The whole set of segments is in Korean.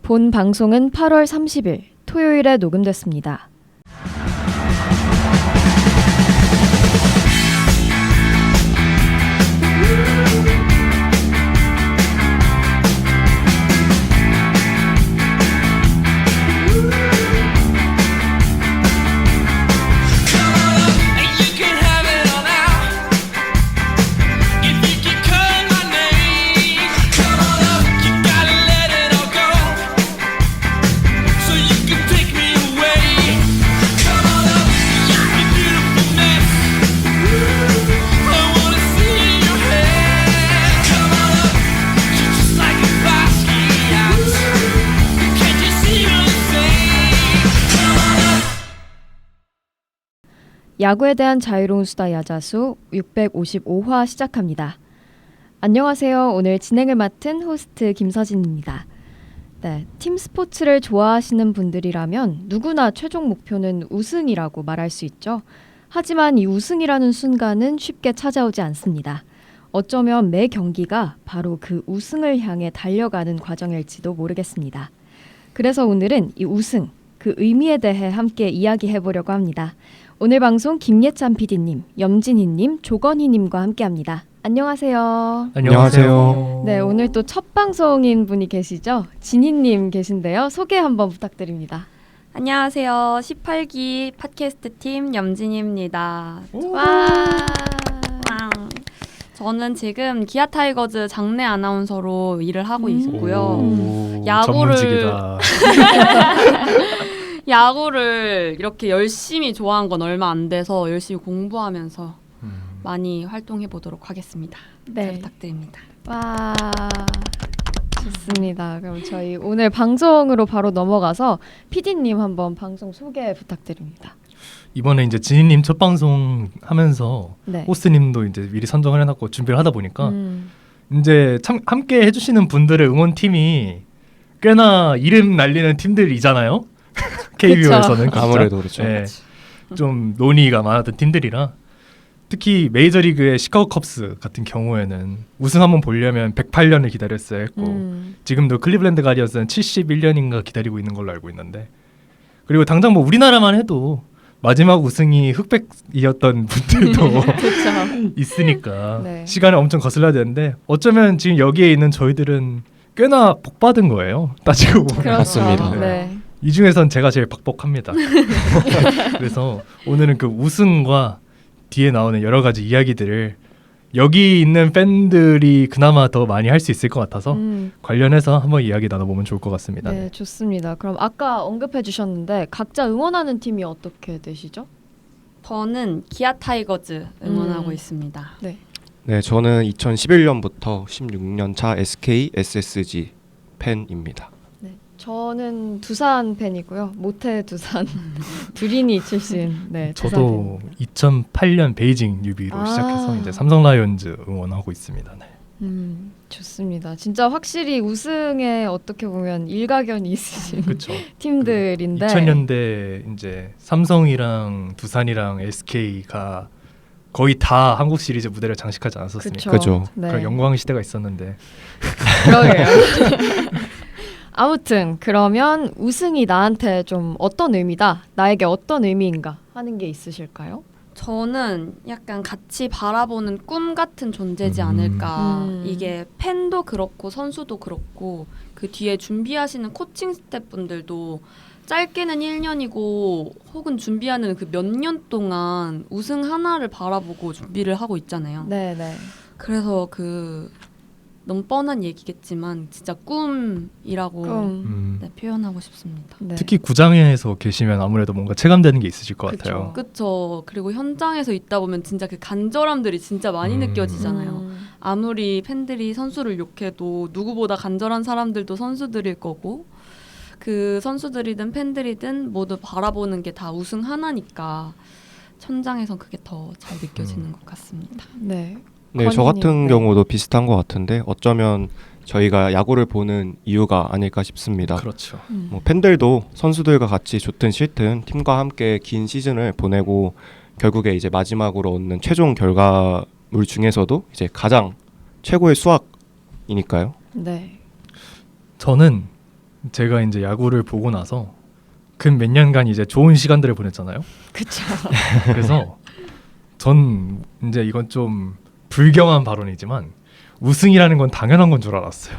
본 방송은 8월 30일 토요일에 녹음됐습니다. 야구에 대한 자유로운 수다 야자수 655화 시작합니다. 안녕하세요. 오늘 진행을 맡은 호스트 김서진입니다. 네, 팀 스포츠를 좋아하시는 분들이라면 누구나 최종 목표는 우승이라고 말할 수 있죠. 하지만 이 우승이라는 순간은 쉽게 찾아오지 않습니다. 어쩌면 매 경기가 바로 그 우승을 향해 달려가는 과정일지도 모르겠습니다. 그래서 오늘은 이 우승, 그 의미에 대해 함께 이야기해보려고 합니다. 오늘 방송 김예찬 PD님, 염진희님, 조건희님과 함께합니다. 안녕하세요. 안녕하세요. 네, 오늘 또 첫 방송인 분이 계시죠? 진희님 계신데요. 소개 한번 부탁드립니다. 안녕하세요. 18기 팟캐스트 팀 염진희입니다. 와. 저는 지금 기아 타이거즈 장내 아나운서로 일을 하고 있고요. 전문직이다. 야구를 이렇게 열심히 좋아한 건 얼마 안 돼서 열심히 공부하면서 많이 활동해 보도록 하겠습니다. 네. 잘 부탁드립니다. 와, 좋습니다. 그럼 저희 오늘 방송으로 바로 넘어가서 PD님 한번 방송 소개 부탁드립니다. 이번에 이제 진희님 첫 방송 하면서 네. 호스트님도 이제 미리 선정을 해놨고 준비를 하다 보니까 이제 참 함께 해주시는 분들의 응원팀이 꽤나 이름 날리는 팀들이잖아요. KBO에서는 아무래도 그렇죠. 네, 좀 논의가 많았던 팀들이라 특히 메이저리그의 시카고 컵스 같은 경우에는 우승 한번 보려면 108년을 기다렸어야 했고 지금도 클리블랜드 가디언스는 71년인가 기다리고 있는 걸로 알고 있는데 그리고 당장 뭐 우리나라만 해도 마지막 우승이 흑백이었던 분들도 있으니까 네. 시간을 엄청 거슬러야 되는데 어쩌면 지금 여기에 있는 저희들은 꽤나 복받은 거예요. 따지고 보면. 그렇죠. 맞습니다. 네. 이 중에선 제가 제일 벅벅합니다. 그래서 오늘은 그 우승과 뒤에 나오는 여러 가지 이야기들을 여기 있는 팬들이 그나마 더 많이 할 수 있을 것 같아서 관련해서 한번 이야기 나눠보면 좋을 것 같습니다. 네, 좋습니다. 그럼 아까 언급해 주셨는데 각자 응원하는 팀이 어떻게 되시죠? 저는 기아 타이거즈 응원하고 있습니다. 네. 네, 저는 2011년부터 16년 차 SK, SSG 팬입니다. 네. 저는 두산 팬이고요. 모태 두산 두린이 출신. 네, 저도 2008년 베이징 뉴비로 시작해서 이제 삼성 라이온즈 응원하고 있습니다. 네. 좋습니다. 진짜 확실히 우승에 어떻게 보면 일가견이 있으신 그렇죠. 팀들인데 2000년대 이제 삼성이랑 두산이랑 SK가 거의 다 한국 시리즈 무대를 장식하지 않았었습니까? 그죠. 네. 그런 영광 시대가 있었는데 그러게요. 아무튼 그러면 우승이 나한테 좀 어떤 의미다, 나에게 어떤 의미인가 하는 게 있으실까요? 저는 약간 같이 바라보는 꿈 같은 존재지 않을까. 이게 팬도 그렇고 선수도 그렇고 그 뒤에 준비하시는 코칭 스태프분들도 짧게는 1년이고 혹은 준비하는 그 몇 년 동안 우승 하나를 바라보고 준비를 하고 있잖아요. 네네. 그래서 그 너무 뻔한 얘기겠지만 진짜 꿈이라고 네, 표현하고 싶습니다. 네. 특히 구장에서 계시면 아무래도 뭔가 체감되는 게 있으실 것 그쵸. 같아요. 그쵸. 그리고 현장에서 있다 보면 진짜 그 간절함들이 진짜 많이 느껴지잖아요. 아무리 팬들이 선수를 욕해도 누구보다 간절한 사람들도 선수들일 거고 그 선수들이든 팬들이든 모두 바라보는 게 다 우승 하나니까 천장에선 그게 더 잘 느껴지는 것 같습니다. 네. 네, 저 건희님, 같은 네. 경우도 비슷한 것 같은데 어쩌면 저희가 야구를 보는 이유가 아닐까 싶습니다. 그렇죠. 뭐 팬들도 선수들과 같이 좋든 싫든 팀과 함께 긴 시즌을 보내고 결국에 이제 마지막으로 얻는 최종 결과물 중에서도 이제 가장 최고의 수확이니까요. 네. 저는 제가 이제 야구를 보고 나서 근 몇 년간 이제 좋은 시간들을 보냈잖아요. 그쵸. 그래서 전 이제 이건 좀 불경한 발언이지만 우승이라는 건 당연한 건 줄 알았어요.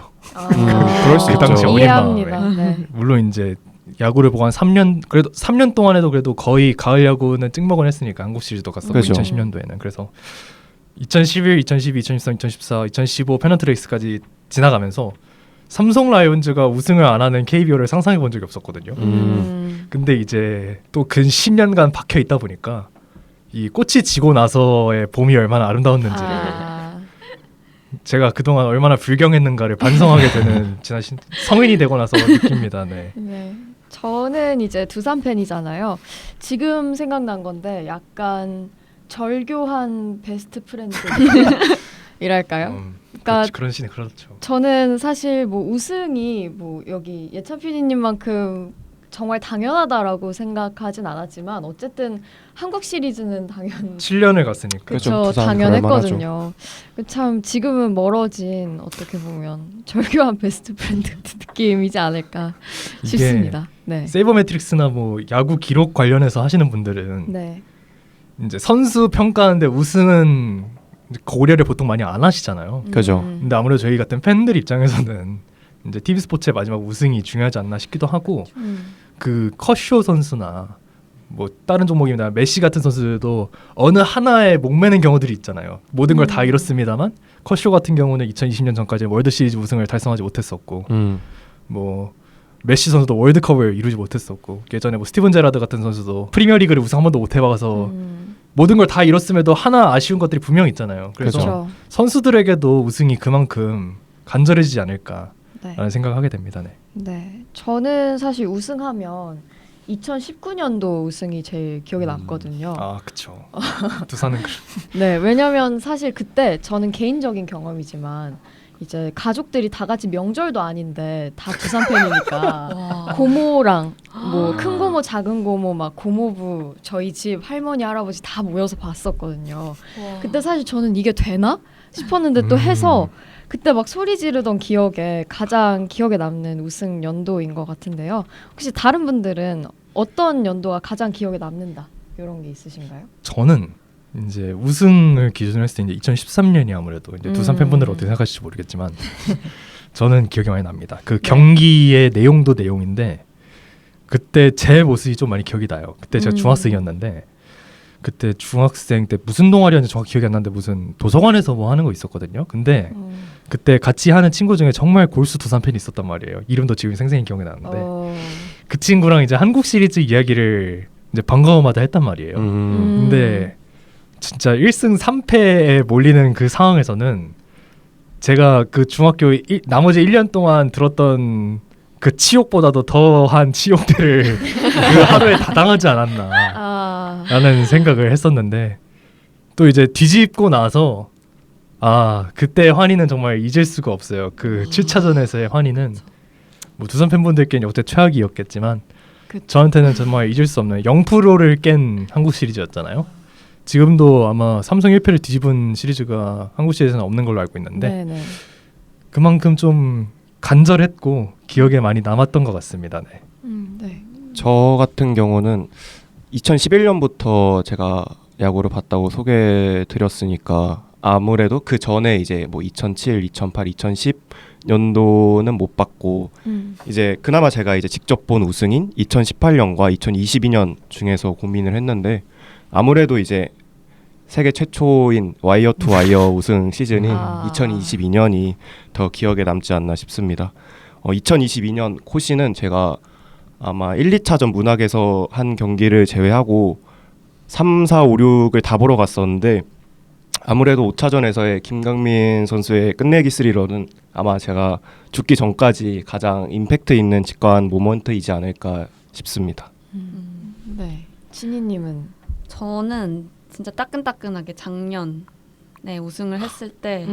그럴 수 그 당시 있죠. 어린 이해합니다. 마음에. 네. 물론 이제 야구를 보고 한 3년 그래도 3년 동안에도 그래도 거의 가을 야구는 찍먹은 했으니까 한국 시리즈도 갔었고 그죠. 2010년도에는 그래서 2011, 2012, 2013, 2014, 2015 페넌트 레이스까지 지나가면서 삼성 라이온즈가 우승을 안 하는 KBO를 상상해 본 적이 없었거든요. 근데 이제 또 근 10년간 박혀 있다 보니까 이 꽃이 지고 나서의 봄이 얼마나 아름다웠는지를 아, 제가 그동안 얼마나 불경했는가를 반성하게 되는 성인이 되고 나서 느낍니다. 네. 네. 저는 이제 두산 팬이잖아요. 지금 생각난 건데 약간 절교한 베스트 프렌드 이랄까요? 그러니까 그런 신이 그렇죠. 저는 사실 뭐 우승이 뭐 여기 예찬 PD님만큼 정말 당연하다라고 생각하진 않았지만 어쨌든 한국 시리즈는 7년을 갔으니까. 그렇죠. 그렇죠. 부산 당연했거든요. 참 지금은 멀어진 어떻게 보면 절교한 베스트 프렌드 같은 느낌이지 않을까 이게 싶습니다. 네. 세이버 매트릭스나 뭐 야구 기록 관련해서 하시는 분들은 네. 이제 선수 평가하는데 우승은 이제 고려를 보통 많이 안 하시잖아요. 그죠. 근데 아무래도 저희 같은 팬들 입장에서는 이제 TV 스포츠의 마지막 우승이 중요하지 않나 싶기도 하고 그 컷쇼 선수나 뭐 다른 종목이나 메시 같은 선수들도 어느 하나에 목매는 경우들이 있잖아요. 모든 걸 다 이뤘습니다만 컷쇼 같은 경우는 2020년 전까지 월드 시리즈 우승을 달성하지 못했었고 뭐 메시 선수도 월드컵을 이루지 못했었고 예전에 뭐 스티븐 제라드 같은 선수도 프리미어리그를 우승 한 번도 못 해봐서 모든 걸 다 이뤘음에도 하나 아쉬운 것들이 분명 있잖아요. 그래서 그렇죠. 선수들에게도 우승이 그만큼 간절해지지 않을까라는 네. 생각을 하게 됩니다. 네. 네. 저는 사실 우승하면 2019년도 우승이 제일 기억에 남거든요. 아 그쵸. 두산은 네, 왜냐면 사실 그때 저는 개인적인 경험이지만 이제 가족들이 다 같이 명절도 아닌데 다 두산 팬이니까 고모랑 뭐 큰 고모, 작은 고모, 막 고모부, 저희 집 할머니, 할아버지 다 모여서 봤었거든요. 그때 사실 저는 이게 되나 싶었는데 또 해서 그때 막 소리 지르던 기억에 가장 기억에 남는 우승 연도인 것 같은데요. 혹시 다른 분들은 어떤 연도가 가장 기억에 남는다 이런 게 있으신가요? 저는 이제 우승을 기준으로 했을 때 이제 2013년이 아무래도 이제 두산 팬분들은 어떻게 생각하실지 모르겠지만 저는 기억이 많이 납니다. 그 경기의 내용도 내용인데 그때 제 모습이 좀 많이 기억이 나요. 그때 제가 중학생이었는데 그때 중학생 때 무슨 동아리였는지 정확히 기억이 안 나는데 무슨 도서관에서 뭐 하는 거 있었거든요. 근데 그때 같이 하는 친구 중에 정말 골수 두산 팬이 있었단 말이에요. 이름도 지금 생생히 기억이 나는데 그 친구랑 이제 한국 시리즈 이야기를 이제 방과후마다 했단 말이에요. 근데 진짜 1승 3패에 몰리는 그 상황에서는 제가 그 중학교 나머지 1년 동안 들었던 그 치욕보다도 더한 치욕들을 그 하루에 다 당하지 않았나 라는 생각을 했었는데 또 이제 뒤집고 나서 아 그때 환희는 정말 잊을 수가 없어요. 그 7차전에서의 환희는 뭐 두산 팬분들께는 역대 최악이었겠지만 저한테는 정말 잊을 수 없는 0%를 깬 한국 시리즈였잖아요. 지금도 아마 삼성 1패를 뒤집은 시리즈가 한국 시리즈는 없는 걸로 알고 있는데 네네. 그만큼 좀 간절했고 기억에 많이 남았던 것 같습니다. 네. 네. 저 같은 경우는 2011년부터 제가 야구를 봤다고 소개드렸으니까 아무래도 그 전에 이제 뭐 2007, 2008, 2010 연도는 못 봤고 이제 그나마 제가 이제 직접 본 우승인 2018년과 2022년 중에서 고민을 했는데 아무래도 이제 세계 최초인 와이어 투 와이어 우승 시즌인 2022년이 더 기억에 남지 않나 싶습니다. 2022년 코시는 제가 아마 1, 2차전 문학에서 한 경기를 제외하고 3, 4, 5, 6을 다 보러 갔었는데 아무래도 5차전에서의 김강민 선수의 끝내기 스리런은 아마 제가 죽기 전까지 가장 임팩트 있는 직관 모먼트이지 않을까 싶습니다. 네. 친이님은 저는 진짜 따끈따끈하게 작년에 우승을 했을 때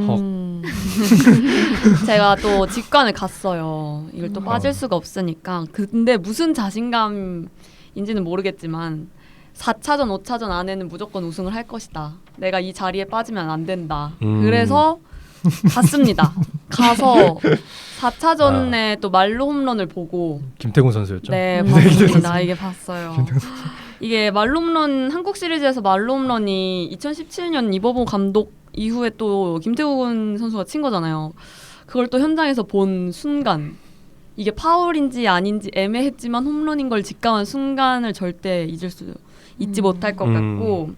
제가 또 직관을 갔어요. 이걸 또 빠질 수가 없으니까. 근데 무슨 자신감인지는 모르겠지만 4차전, 5차전 안에는 무조건 우승을 할 것이다. 내가 이 자리에 빠지면 안 된다. 그래서 봤습니다. 가서 4차전에 또 말로 홈런을 보고 김태곤 선수였죠. 네, 봤습니다. 이게 봤어요. 이게 말로 홈런 한국 시리즈에서 말로 홈런이 2017년 이범호 감독 이후에 또 김태곤 선수가 친 거잖아요. 그걸 또 현장에서 본 순간 이게 파울인지 아닌지 애매했지만 홈런인 걸 직감한 순간을 절대 잊지 못할 것 같고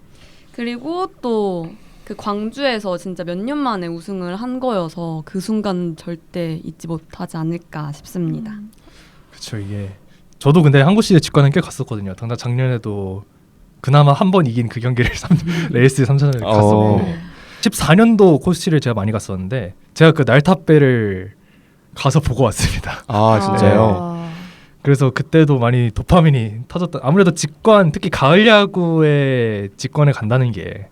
그리고 또 그 광주에서 진짜 몇 년 만에 우승을 한 거여서 그 순간 절대 잊지 못하지 않을까 싶습니다. 그렇죠. 이게 저도 근데 한국 시리즈 직관은 꽤 갔었거든요. 당장 작년에도 그나마 한 번 이긴 그 경기를 레이스 3차전에 갔었고 14년도 코스치를 제가 많이 갔었는데 제가 그 날탑배를 가서 보고 왔습니다. 아 진짜요? 그래서 그때도 많이 도파민이 터졌다. 아무래도 직관, 특히 가을 야구에 직관에 간다는 게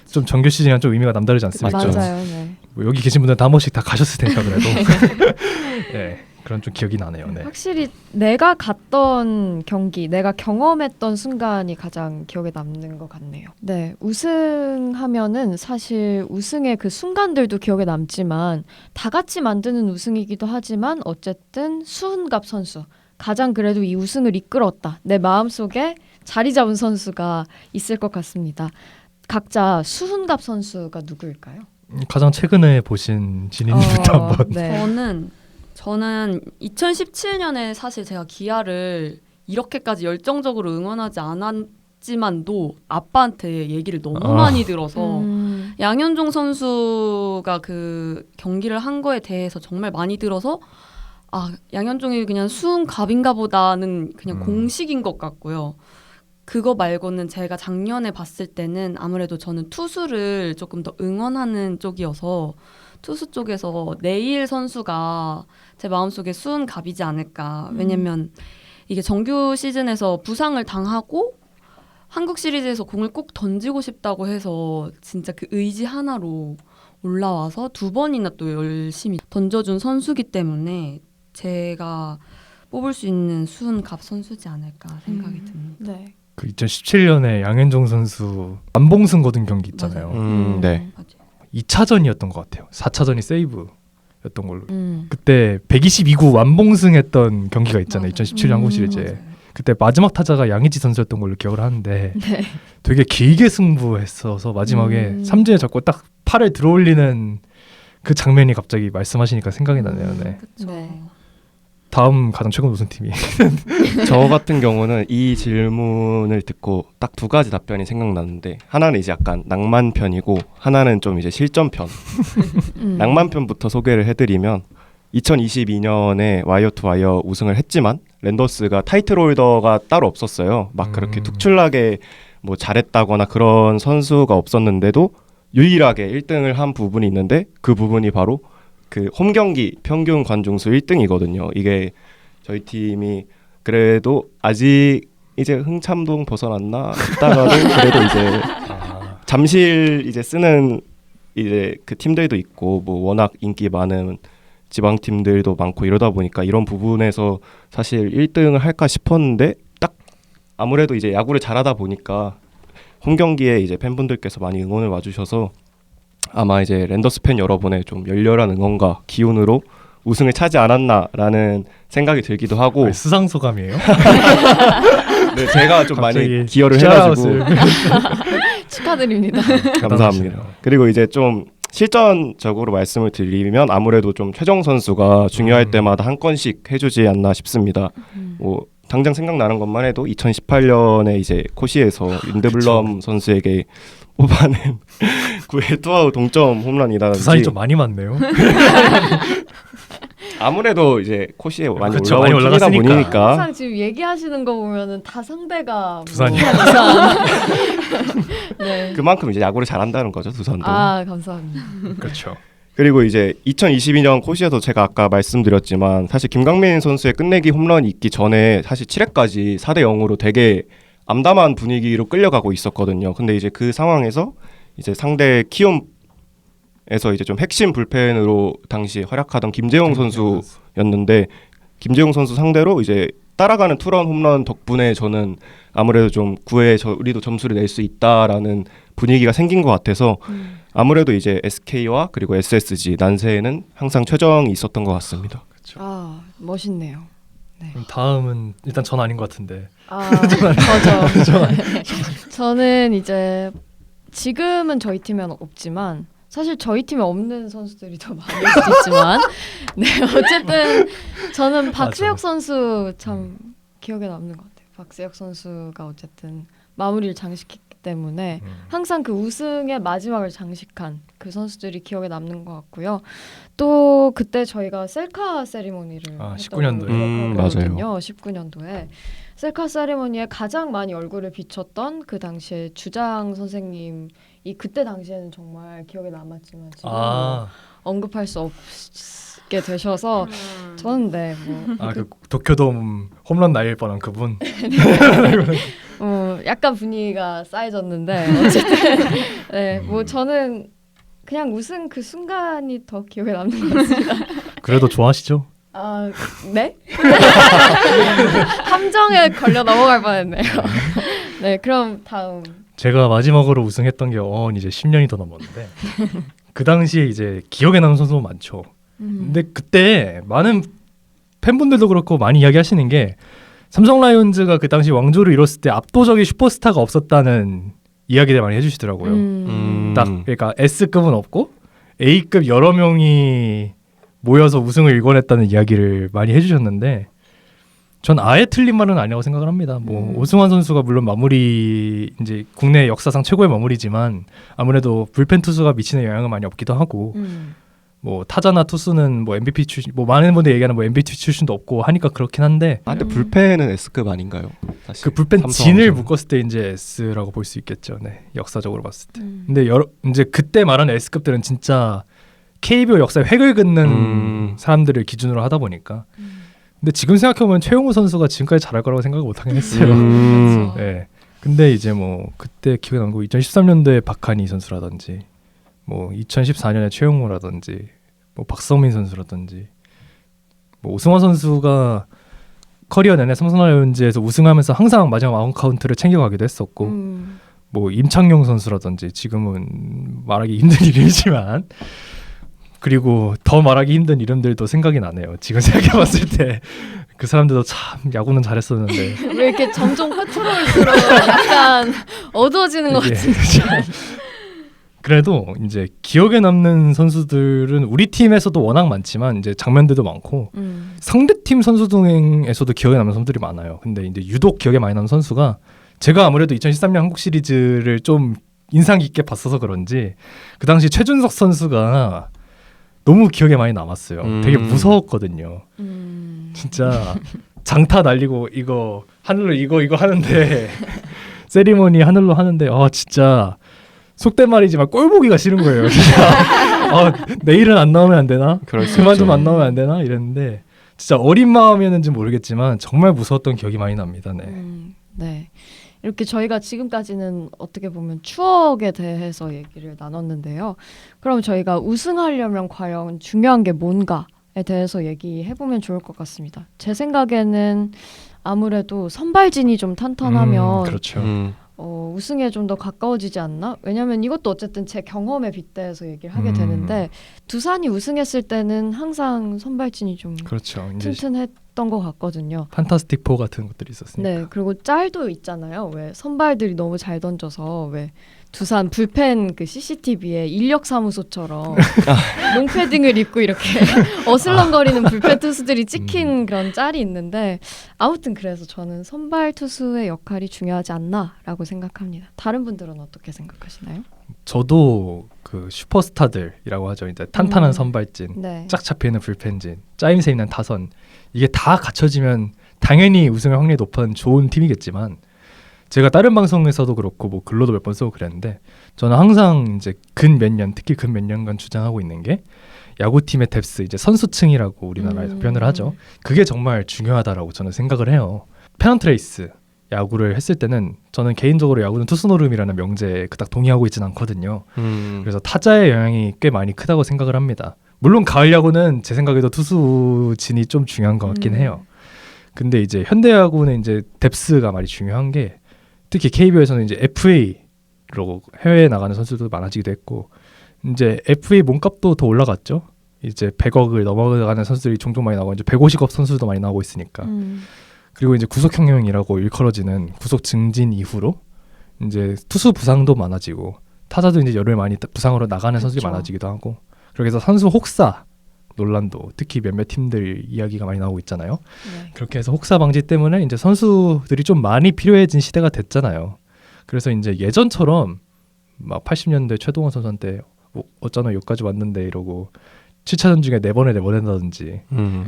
좀 정규 시즌이랑 좀 의미가 남다르지 않습니까? 맞아요. 네. 뭐 여기 계신 분들 한 번씩 다 가셨을 테니까 그래도 네, 그런 좀 기억이 나네요. 네. 확실히 내가 갔던 경기, 내가 경험했던 순간이 가장 기억에 남는 것 같네요. 네, 우승하면은 사실 우승의 그 순간들도 기억에 남지만 다 같이 만드는 우승이기도 하지만 어쨌든 수훈갑 선수, 가장 그래도 이 우승을 이끌었다. 내 마음속에 자리 잡은 선수가 있을 것 같습니다. 각자 수훈갑 선수가 누구일까요? 가장 최근에 보신 진인님부터 한번. 네. 저는 2017년에 사실 제가 기아를 이렇게까지 열정적으로 응원하지 않았지만도 아빠한테 얘기를 너무 많이 들어서 양현종 선수가 그 경기를 한 거에 대해서 정말 많이 들어서 양현종이 그냥 수훈갑인가 보다는 그냥 공식인 것 같고요. 그거 말고는 제가 작년에 봤을 때는 아무래도 저는 투수를 조금 더 응원하는 쪽이어서 투수 쪽에서 내일 선수가 제 마음속에 수훈갑이지 않을까. 왜냐면 이게 정규 시즌에서 부상을 당하고 한국 시리즈에서 공을 꼭 던지고 싶다고 해서 진짜 그 의지 하나로 올라와서 2번이나 또 열심히 던져준 선수기 때문에 제가 뽑을 수 있는 수훈갑 선수지 않을까 생각이 듭니다. 네. 그 2017년에 양현종 선수 안봉승 거둔 경기 있잖아요. 네. 맞아요. 2차전이었던 것 같아요. 4차전이 세이브였던 걸로. 그때 122구 완봉승했던 경기가 있잖아요. 2017년 한국 시리즈에. 맞아요. 그때 마지막 타자가 양의지 선수였던 걸로 기억을 하는데 네. 되게 길게 승부했어서 마지막에 삼진에 잡고 딱 팔을 들어올리는 그 장면이 갑자기 말씀하시니까 생각이 나네요. 네. 그쵸. 네. 다음 가장 최근 우승팀이 저 같은 경우는 이 질문을 듣고 딱 두 가지 답변이 생각나는데 하나는 이제 약간 낭만 편이고 하나는 좀 이제 실전 편. 낭만 편부터 소개를 해드리면 2022년에 와이어 투 와이어 우승을 했지만 랜더스가 타이틀 홀더가 따로 없었어요. 막 그렇게 특출나게 뭐 잘했다거나 그런 선수가 없었는데도 유일하게 1등을 한 부분이 있는데 그 부분이 바로 그 홈 경기 평균 관중수 1등이거든요. 이게 저희 팀이 그래도 아직 이제 흥참동 벗어났나 싶다가도 그래도 이제 잠실 이제 쓰는 이제 그 팀들도 있고 뭐 워낙 인기 많은 지방 팀들도 많고 이러다 보니까 이런 부분에서 사실 1등을 할까 싶었는데 딱 아무래도 이제 야구를 잘하다 보니까 홈 경기에 이제 팬분들께서 많이 응원을 와주셔서 아마 이제 랜더스 팬 여러분의 좀 열렬한 응원과 기운으로 우승을 차지 않았나라는 생각이 들기도 하고 수상 소감이에요? 네, 제가 좀 많이 갑자기 기여를 해가지고 축하드립니다. 감사합니다. 그리고 이제 좀 실전적으로 말씀을 드리면 아무래도 좀 최정 선수가 중요할 때마다 한 건씩 해주지 않나 싶습니다. 뭐 당장 생각나는 것만 해도 2018년에 이제 코시에서 린드블럼 선수에게 뽑아낸 9회 투아웃 동점 홈런이라든지 두산이 좀 많이 많네요. 아무래도 이제 코시에 많이 그쵸, 올라온 많이 팀이다 올라갔으니까. 보니까 항상 지금 얘기하시는 거 보면은 다 상대가 두산이요. 두산. 네. 그만큼 이제 야구를 잘한다는 거죠 두산도. 감사합니다. 그렇죠. 그리고 이제 2022년 코시에서 제가 아까 말씀드렸지만 사실 김강민 선수의 끝내기 홈런이 있기 전에 사실 7회까지 4대 0으로 되게 암담한 분위기로 끌려가고 있었거든요. 근데 이제 그 상황에서 이제 상대 키움에서 이제 좀 핵심 불펜으로 당시 활약하던 김재용 선수였는데 김재용 선수 상대로 이제 따라가는 투런 홈런 덕분에 저는 아무래도 좀 9회에 우리도 점수를 낼 수 있다라는 분위기가 생긴 것 같아서 아무래도 이제 SK와 그리고 SSG 난세에는 항상 최정이 있었던 것 같습니다. 아 멋있네요. 네. 그럼 다음은 일단 전 아닌 것 같은데. 아 저죠. 저는 이제 지금은 저희 팀에는 없지만 사실 저희 팀에 없는 선수들이 더 많을 수도 있지만 네 어쨌든 저는 박세혁 선수 참 기억에 남는 것 같아요. 박세혁 선수가 어쨌든 마무리를 장식했기 때문에 항상 그 우승의 마지막을 장식한 그 선수들이 기억에 남는 것 같고요. 또 그때 저희가 셀카 세리머니를 19년도에. 맞아요. 19년도에 셀카 세리머니에 가장 많이 얼굴을 비췄던 그 당시에 주장 선생님이 그때 당시에는 정말 기억에 남았지만 지금 언급할 수 없게 되셔서 저는 그 도쿄돔 홈런 날릴 뻔한 그분. 약간 분위기가 쌓여졌는데 어쨌든 네, 뭐 저는 그냥 우승 그 순간이 더 기억에 남는 것 같습니다. 그래도 좋아하시죠? 아, 네? 함정에 걸려 넘어갈 뻔했네요. 네, 그럼 다음. 제가 마지막으로 우승했던 게 이제 10년이 더 넘었는데 그 당시에 이제 기억에 남는 선수도 많죠. 근데 그때 많은 팬분들도 그렇고 많이 이야기하시는 게 삼성 라이온즈가 그 당시 왕조를 이뤘을 때 압도적인 슈퍼스타가 없었다는 이야기를 많이 해주시더라고요. 딱 그러니까 S급은 없고 A급 여러 명이 모여서 우승을 일궈냈다는 이야기를 많이 해주셨는데 전 아예 틀린 말은 아니라고 생각을 합니다. 뭐 오승환 선수가 물론 마무리 이제 국내 역사상 최고의 마무리지만 아무래도 불펜 투수가 미치는 영향은 많이 없기도 하고 뭐 타자나 투수는 뭐 MVP 출신 뭐 많은 분들이 얘기하는 뭐 MVP 출신도 없고 하니까 그렇긴 한데 근데 불펜은 S급 아닌가요? 사실 그 불펜 삼성 진을 선수. 묶었을 때 이제 S라고 볼 수 있겠죠. 네, 역사적으로 봤을 때. 근데 이제 그때 말하는 S급들은 진짜 KBO 역사에 획을 긋는 사람들을 기준으로 하다 보니까. 근데 지금 생각해보면 최용우 선수가 지금까지 잘할 거라고 생각을 못하긴 했어요. 네. 근데 이제 뭐 그때 기억에 남는 거 2013년도에 박한희 선수라든지 뭐 2014년에 최용우라든지 뭐 박성민 선수라든지 뭐 오승환 선수가 커리어 내내 삼성 라이온즈에서 우승하면서 항상 마지막 아웃 카운트를 챙겨가기도 했었고 뭐 임창용 선수라든지 지금은 말하기 힘든 이름이지만 그리고 더 말하기 힘든 이름들도 생각이 나네요. 지금 생각해봤을 때 그 사람들도 참 야구는 잘했었는데 왜 이렇게 점점 흐트러질수록 약간 어두워지는 것 같은데. 그래도 이제 기억에 남는 선수들은 우리 팀에서도 워낙 많지만 이제 장면들도 많고 상대팀 선수 중에서도 기억에 남는 선수들이 많아요. 근데 이제 유독 기억에 많이 남는 선수가 제가 아무래도 2013년 한국 시리즈를 좀 인상 깊게 봤어서 그런지 그 당시 최준석 선수가 너무 기억에 많이 남았어요. 되게 무서웠거든요. 진짜 장타 날리고 이거 하늘로 이거 하는데 세리머니 하늘로 하는데 진짜 속된 말이지만 꼴 보기가 싫은 거예요. 진짜 내일은 안 나오면 안 되나? 그만 좀 안 나오면 안 되나? 이랬는데 진짜 어린 마음이었는지 모르겠지만 정말 무서웠던 기억이 많이 납니다. 네. 네. 이렇게 저희가 지금까지는 어떻게 보면 추억에 대해서 얘기를 나눴는데요. 그럼 저희가 우승하려면 과연 중요한 게 뭔가에 대해서 얘기해보면 좋을 것 같습니다. 제 생각에는 아무래도 선발진이 좀 탄탄하면 그렇죠. 우승에 좀 더 가까워지지 않나? 왜냐면 이것도 어쨌든 제 경험에 빗대서 얘기를 하게 되는데 두산이 우승했을 때는 항상 선발진이 좀 그렇죠. 튼튼했던 것 같거든요. 판타스틱 4 같은 것들이 있었으니까. 네, 그리고 짤도 있잖아요. 왜 선발들이 너무 잘 던져서 왜 두산 불펜 그 CCTV에 인력사무소처럼 롱패딩을 입고 이렇게 어슬렁거리는 불펜 투수들이 찍힌 그런 짤이 있는데 아무튼 그래서 저는 선발 투수의 역할이 중요하지 않나라고 생각합니다. 다른 분들은 어떻게 생각하시나요? 저도 그 슈퍼스타들이라고 하죠. 이제 탄탄한 선발진, 네. 짝 잡혀있는 불펜진, 짜임새 있는 타선 이게 다 갖춰지면 당연히 우승할 확률이 높은 좋은 팀이겠지만 제가 다른 방송에서도 그렇고 뭐 글로도 몇 번 쓰고 그랬는데 저는 항상 이제 근 몇 년, 특히 근 몇 년간 주장하고 있는 게 야구팀의 뎁스, 이제 선수층이라고 우리나라에서 표현을 하죠. 그게 정말 중요하다라고 저는 생각을 해요. 페넌트레이스 야구를 했을 때는 저는 개인적으로 야구는 투수 노름이라는 명제에 그닥 동의하고 있지는 않거든요. 그래서 타자의 영향이 꽤 많이 크다고 생각을 합니다. 물론 가을 야구는 제 생각에도 투수진이 좀 중요한 것 같긴 해요. 근데 이제 현대 야구는 이제 뎁스가 많이 중요한 게 특히 KBO에서는 이제 FA로 해외에 나가는 선수도 많아지기도 했고 이제 FA 몸값도 더 올라갔죠. 이제 100억을 넘어가는 선수들이 종종 많이 나오고 이제 150억 선수도 많이 나오고 있으니까. 그리고 이제 구속형량이라고 일컬어지는 구속 증진 이후로 이제 투수 부상도 많아지고 타자도 이제 열흘 많이 부상으로 나가는 선수들이 그렇죠. 많아지기도 하고 그래서 선수 혹사 논란도 특히 몇몇 팀들 이야기가 많이 나오고 있잖아요. 네. 그렇게 해서 혹사 방지 때문에 이제 선수들이 좀 많이 필요해진 시대가 됐잖아요. 그래서 이제 예전처럼 막 80년대 최동원 선수한테 어쩌나 여기까지 왔는데 이러고 7차전 중에 4번에 내보낸다든지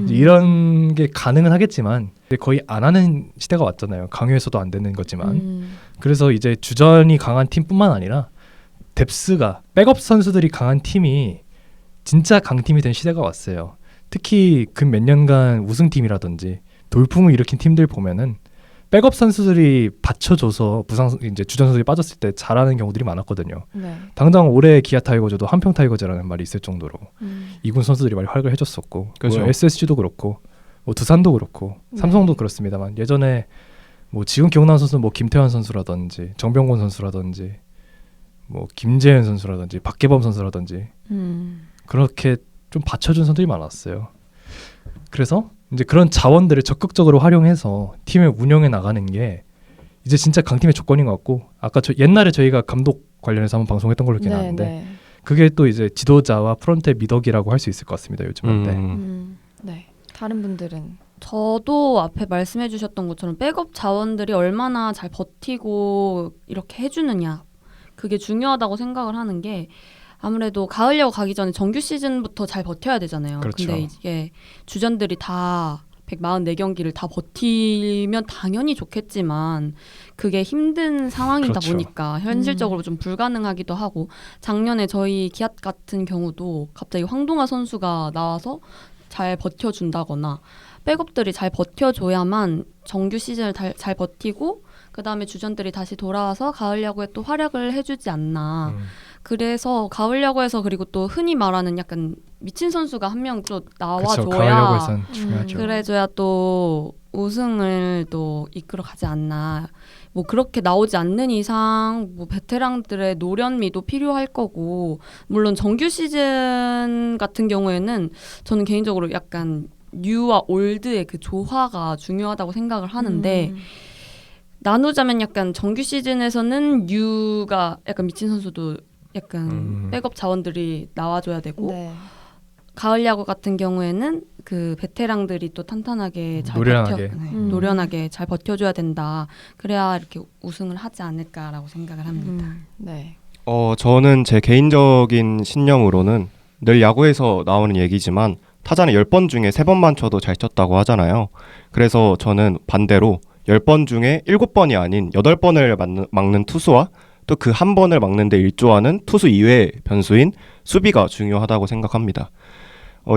이제 이런 게 가능은 하겠지만 거의 안 하는 시대가 왔잖아요. 강요해서도 안 되는 거지만. 그래서 이제 주전이 강한 팀뿐만 아니라 뎁스가 백업 선수들이 강한 팀이 진짜 강팀이 된 시대가 왔어요. 특히 그 몇 년간 우승팀이라든지 돌풍을 일으킨 팀들 보면은 백업 선수들이 받쳐줘서 부상 이제 주전 선수들이 빠졌을 때 잘하는 경우들이 많았거든요. 네. 당장 올해 기아 타이거즈도 한평 타이거즈라는 말이 있을 정도로 이군 선수들이 많이 활약을 해줬었고 그렇죠. 뭐 SSG도 그렇고 뭐 두산도 그렇고 삼성도 네. 그렇습니다만 예전에 뭐 지금 기억나는 선수는 뭐 김태환 선수라든지 정병곤 선수라든지 뭐 김재현 선수라든지 박계범 선수라든지 그렇게 좀 받쳐준 선수들이 많았어요. 그래서 이제 그런 자원들을 적극적으로 활용해서 팀을 운영해 나가는 게 이제 진짜 강팀의 조건인 것 같고 아까 옛날에 저희가 감독 관련해서 한번 방송했던 걸로 기억나는데 네. 그게 또 이제 지도자와 프런트의 미덕이라고 할 수 있을 것 같습니다. 요즘은. 네. 다른 분들은 저도 앞에 말씀해 주셨던 것처럼 백업 자원들이 얼마나 잘 버티고 이렇게 해주느냐 그게 중요하다고 생각을 하는 게 아무래도 가을 야구 가기 전에 정규 시즌부터 잘 버텨야 되잖아요. 그렇죠. 근데 이게 주전들이 다 144경기를 다 버티면 당연히 좋겠지만 그게 힘든 상황이다 그렇죠. 보니까 현실적으로 좀 불가능하기도 하고 작년에 저희 기앗 같은 경우도 갑자기 황동아 선수가 나와서 잘 버텨준다거나 백업들이 잘 버텨줘야만 정규 시즌을 잘 버티고 그 다음에 주전들이 다시 돌아와서 가을 야구에 또 활약을 해주지 않나. 그래서 가을 야구에서 그리고 또 흔히 말하는 약간 미친 선수가 한 명 또 그렇죠. 나와줘야 가을 야구에선 중요하죠. 그래줘야 또 우승을 또 이끌어 가지 않나. 뭐 그렇게 나오지 않는 이상 뭐 베테랑들의 노련미도 필요할 거고 물론 정규 시즌 같은 경우에는 저는 개인적으로 약간 뉴와 올드의 그 조화가 중요하다고 생각을 하는데 나누자면 약간 정규 시즌에서는 뉴가 약간 미친 선수도 약간 백업 자원들이 나와줘야 되고 네. 가을 야구 같은 경우에는 그 베테랑들이 또 탄탄하게 잘 노련하게. 노련하게 잘 버텨줘야 된다. 그래야 이렇게 우승을 하지 않을까라고 생각을 합니다. 네. 저는 제 개인적인 신념으로는 늘 야구에서 나오는 얘기지만 타자는 10번 중에 3번만 쳐도 잘 쳤다고 하잖아요. 그래서 저는 반대로 10번 중에 7번이 아닌 8번을 막는 투수와 또 그 한 번을 막는데 일조하는 투수 이외의 변수인 수비가 중요하다고 생각합니다.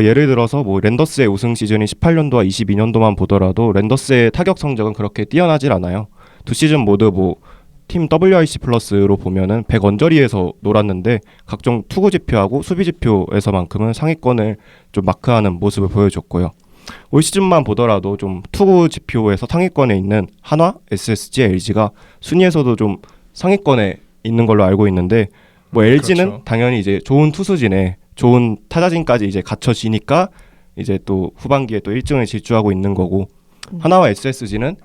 예를 들어서 뭐 랜더스의 우승 시즌이 18년도와 22년도만 보더라도 랜더스의 타격 성적은 그렇게 뛰어나질 않아요. 두 시즌 모두 뭐 팀 WRC 플러스로 보면은 100언저리에서 놀았는데 각종 투구 지표하고 수비 지표에서만큼은 상위권을 좀 마크하는 모습을 보여줬고요. 올 시즌만 보더라도 좀 투구 지표에서 상위권에 있는 한화, SSG, LG가 순위에서도 좀 상위권에 있는 걸로 알고 있는데 뭐 LG는 그렇죠. 당연히 이제 좋은 투수진에 좋은 타자진까지 이제 갖춰지니까 이제 또 후반기에 또 1등을 질주하고 있는 거고 하나와 SSG는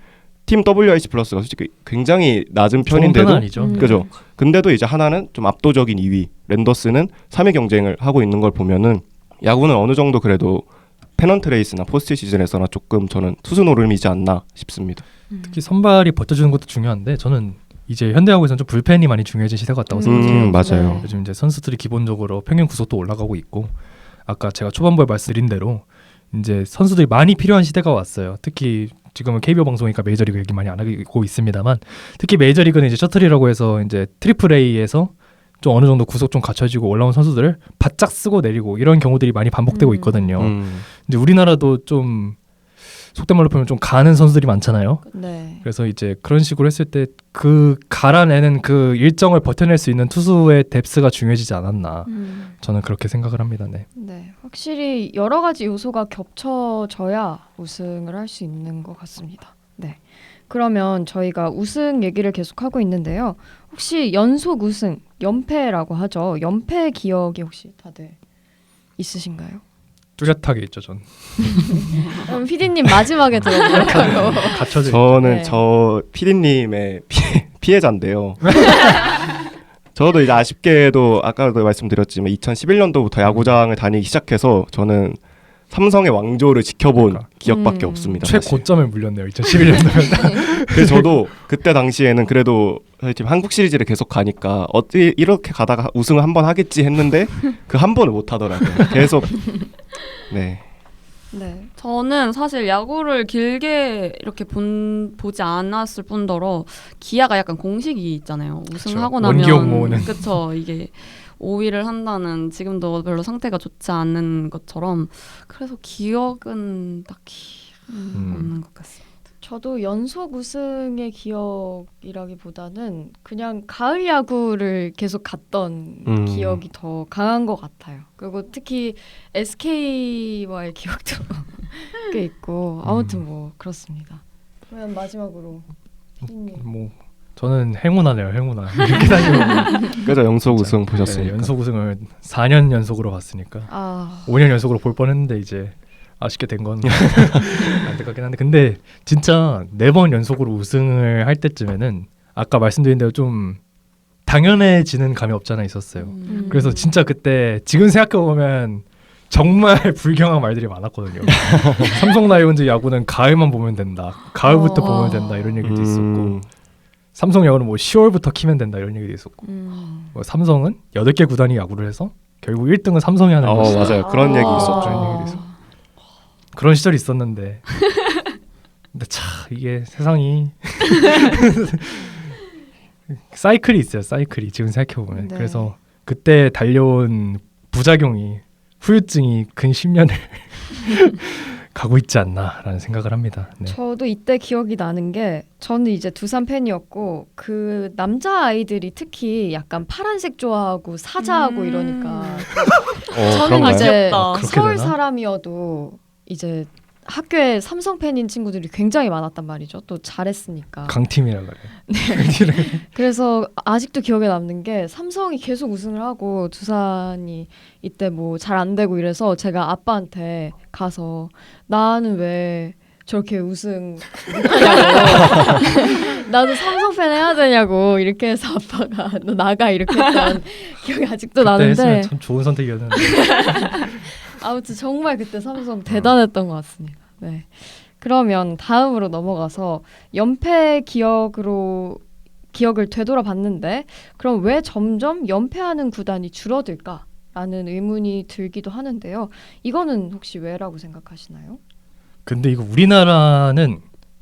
팀 WRC 플러스가 솔직히 굉장히 낮은 좋은 편인데도 편은 아니죠. 그죠. 근데도 이제 하나는 좀 압도적인 2위, 랜더스는 3위 경쟁을 하고 있는 걸 보면은 야구는 어느 정도 그래도 페넌트 레이스나 포스트 시즌에서나 조금 저는 투수 노름이지 않나 싶습니다. 특히 선발이 버텨주는 것도 중요한데 저는 이제 현대야구에서는 좀 불펜이 많이 중요해진 시대가 왔다고 생각해요. 맞아요. 네. 요즘 이제 선수들이 기본적으로 평균 구속도 올라가고 있고 아까 제가 초반부에 말씀드린 대로 이제 선수들이 많이 필요한 시대가 왔어요. 특히 지금은 KBO 방송이니까 메이저리그 얘기 많이 안 하고 있습니다만 특히 메이저리그는 이제 셔틀이라고 해서 이제 트리플 A에서 좀 어느 정도 구속 좀 갖춰지고 올라온 선수들을 바짝 쓰고 내리고 이런 경우들이 많이 반복되고 있거든요. 이제 우리나라도 좀 속된 말로 보면 좀 가는 선수들이 많잖아요. 네. 그래서 이제 그런 식으로 했을 때 그 갈아내는 그 일정을 버텨낼 수 있는 투수의 뎁스가 중요해지지 않았나. 저는 그렇게 생각을 합니다. 네. 네, 확실히 여러 가지 요소가 겹쳐져야 우승을 할 수 있는 것 같습니다. 네, 그러면 저희가 우승 얘기를 계속하고 있는데요. 혹시 연속 우승, 연패라고 하죠. 연패 기억이 혹시 다들 있으신가요? 뚜렷하게 있죠, 전. 그럼 PD님 마지막에 들어볼까요? 갇혀져. 저는 네. 저 피디님의 피해자인데요. 저도 이제 아쉽게도 아까도 말씀드렸지만 2011년도부터 야구장을 다니기 시작해서 저는 삼성의 왕조를 지켜본 그러니까. 기억밖에 없습니다. 사실. 최고점을 물렸네요. 2011년도면. 그래서 저도 그때 당시에는 그래도 저희 팀 한국 시리즈를 계속 가니까 어떻게 이렇게 가다가 우승을 한 번 하겠지 했는데 그 한 번을 못 하더라고요. 계속 네. 네. 저는 사실 야구를 길게 이렇게 보지 않았을 뿐더러 기아가 약간 공식이 있잖아요. 우승하고 그쵸. 원기옥 나면 모으는. 그쵸. 이게 5위를 한다는 지금도 별로 상태가 좋지 않은 것처럼 그래서 기억은 딱히 없는 것 같습니다. 저도 연속 우승의 기억이라기보다는 그냥 가을 야구를 계속 갔던 기억이 더 강한 것 같아요. 그리고 특히 SK와의 기억도 꽤 있고 아무튼 뭐 그렇습니다. 그러면 마지막으로 피디님. 뭐 저는 행운하네요. 행운아. 이렇게 다니고. 그래서 연속 진짜. 우승 보셨으니까. 네, 연속 우승을 4년 연속으로 봤으니까. 아, 5년 연속으로 볼 뻔했는데 이제 아쉽게 된 건 안타깝긴 한데 근데 진짜 4번 연속으로 우승을 할 때쯤에는 아까 말씀드린 대로 좀 당연해지는 감이 없잖아 있었어요. 그래서 진짜 그때 지금 생각해 보면 정말 불경한 말들이 많았거든요. 삼성 라이온즈 야구는 가을만 보면 된다. 가을부터 보면 된다 이런 얘기도 있었고 삼성 야구는 뭐 10월부터 키면 된다 이런 얘기도 있었고 뭐 삼성은 8개 구단이 야구를 해서 결국 1등은 삼성이 하는 것이다. 맞아요. 그런 얘기 있었죠. 그런 얘기도 있었고. 그런 시절이 있었는데 근데 참 이게 세상이 사이클이 있어요. 사이클이 지금 생각해보면 네. 그래서 그때 달려온 부작용이 후유증이 근 10년을 가고 있지 않나라는 생각을 합니다. 네. 저도 이때 기억이 나는 게 저는 이제 두산 팬이었고 그 남자 아이들이 특히 약간 파란색 좋아하고 사자하고 이러니까 저는 그런가요? 이제 귀엽다. 그렇게 서울 되나? 사람이어도 이제 학교에 삼성 팬인 친구들이 굉장히 많았단 말이죠. 또 잘했으니까. 강팀이라 그래. 그래서 아직도 기억에 남는 게 삼성이 계속 우승을 하고 두산이 이때 뭐 잘 안 되고 이래서 제가 아빠한테 가서 나는 왜 저렇게 우승 못하냐고 나도 삼성 팬 해야 되냐고 이렇게 해서 아빠가 너 나가 이렇게 했던 기억이 아직도 그때 했으면 나는데 참 좋은 선택이었는데 아무튼 정말 그때 삼성 대단했던 것 같습니다. 네. 그러면 다음으로 넘어가서 연패 기억을 되돌아봤는데 그럼 왜 점점 연패하는 구단이 줄어들까라는 의문이 들기도 하는데요. 이거는 혹시 왜라고 생각하시나요? 근데 이거 우리나라는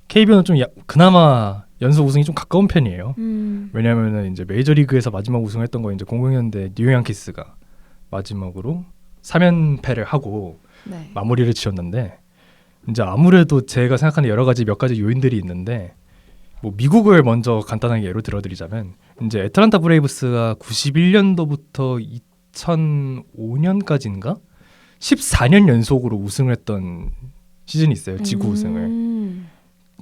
KBO는 좀 그나마 연속 우승이 좀 가까운 편이에요. 왜냐하면은 이제 메이저리그에서 마지막 우승했던 거 이제 00년대 뉴욕 양키스가 마지막으로 3연패를 하고 네. 마무리를 지었는데 이제 아무래도 제가 생각하는 여러 가지 몇 가지 요인들이 있는데 뭐 미국을 먼저 간단하게 예로 들어드리자면 이제 애틀란타 브레이브스가 91년도부터 2005년까지인가 14년 연속으로 우승을 했던 시즌이 있어요. 지구 우승을.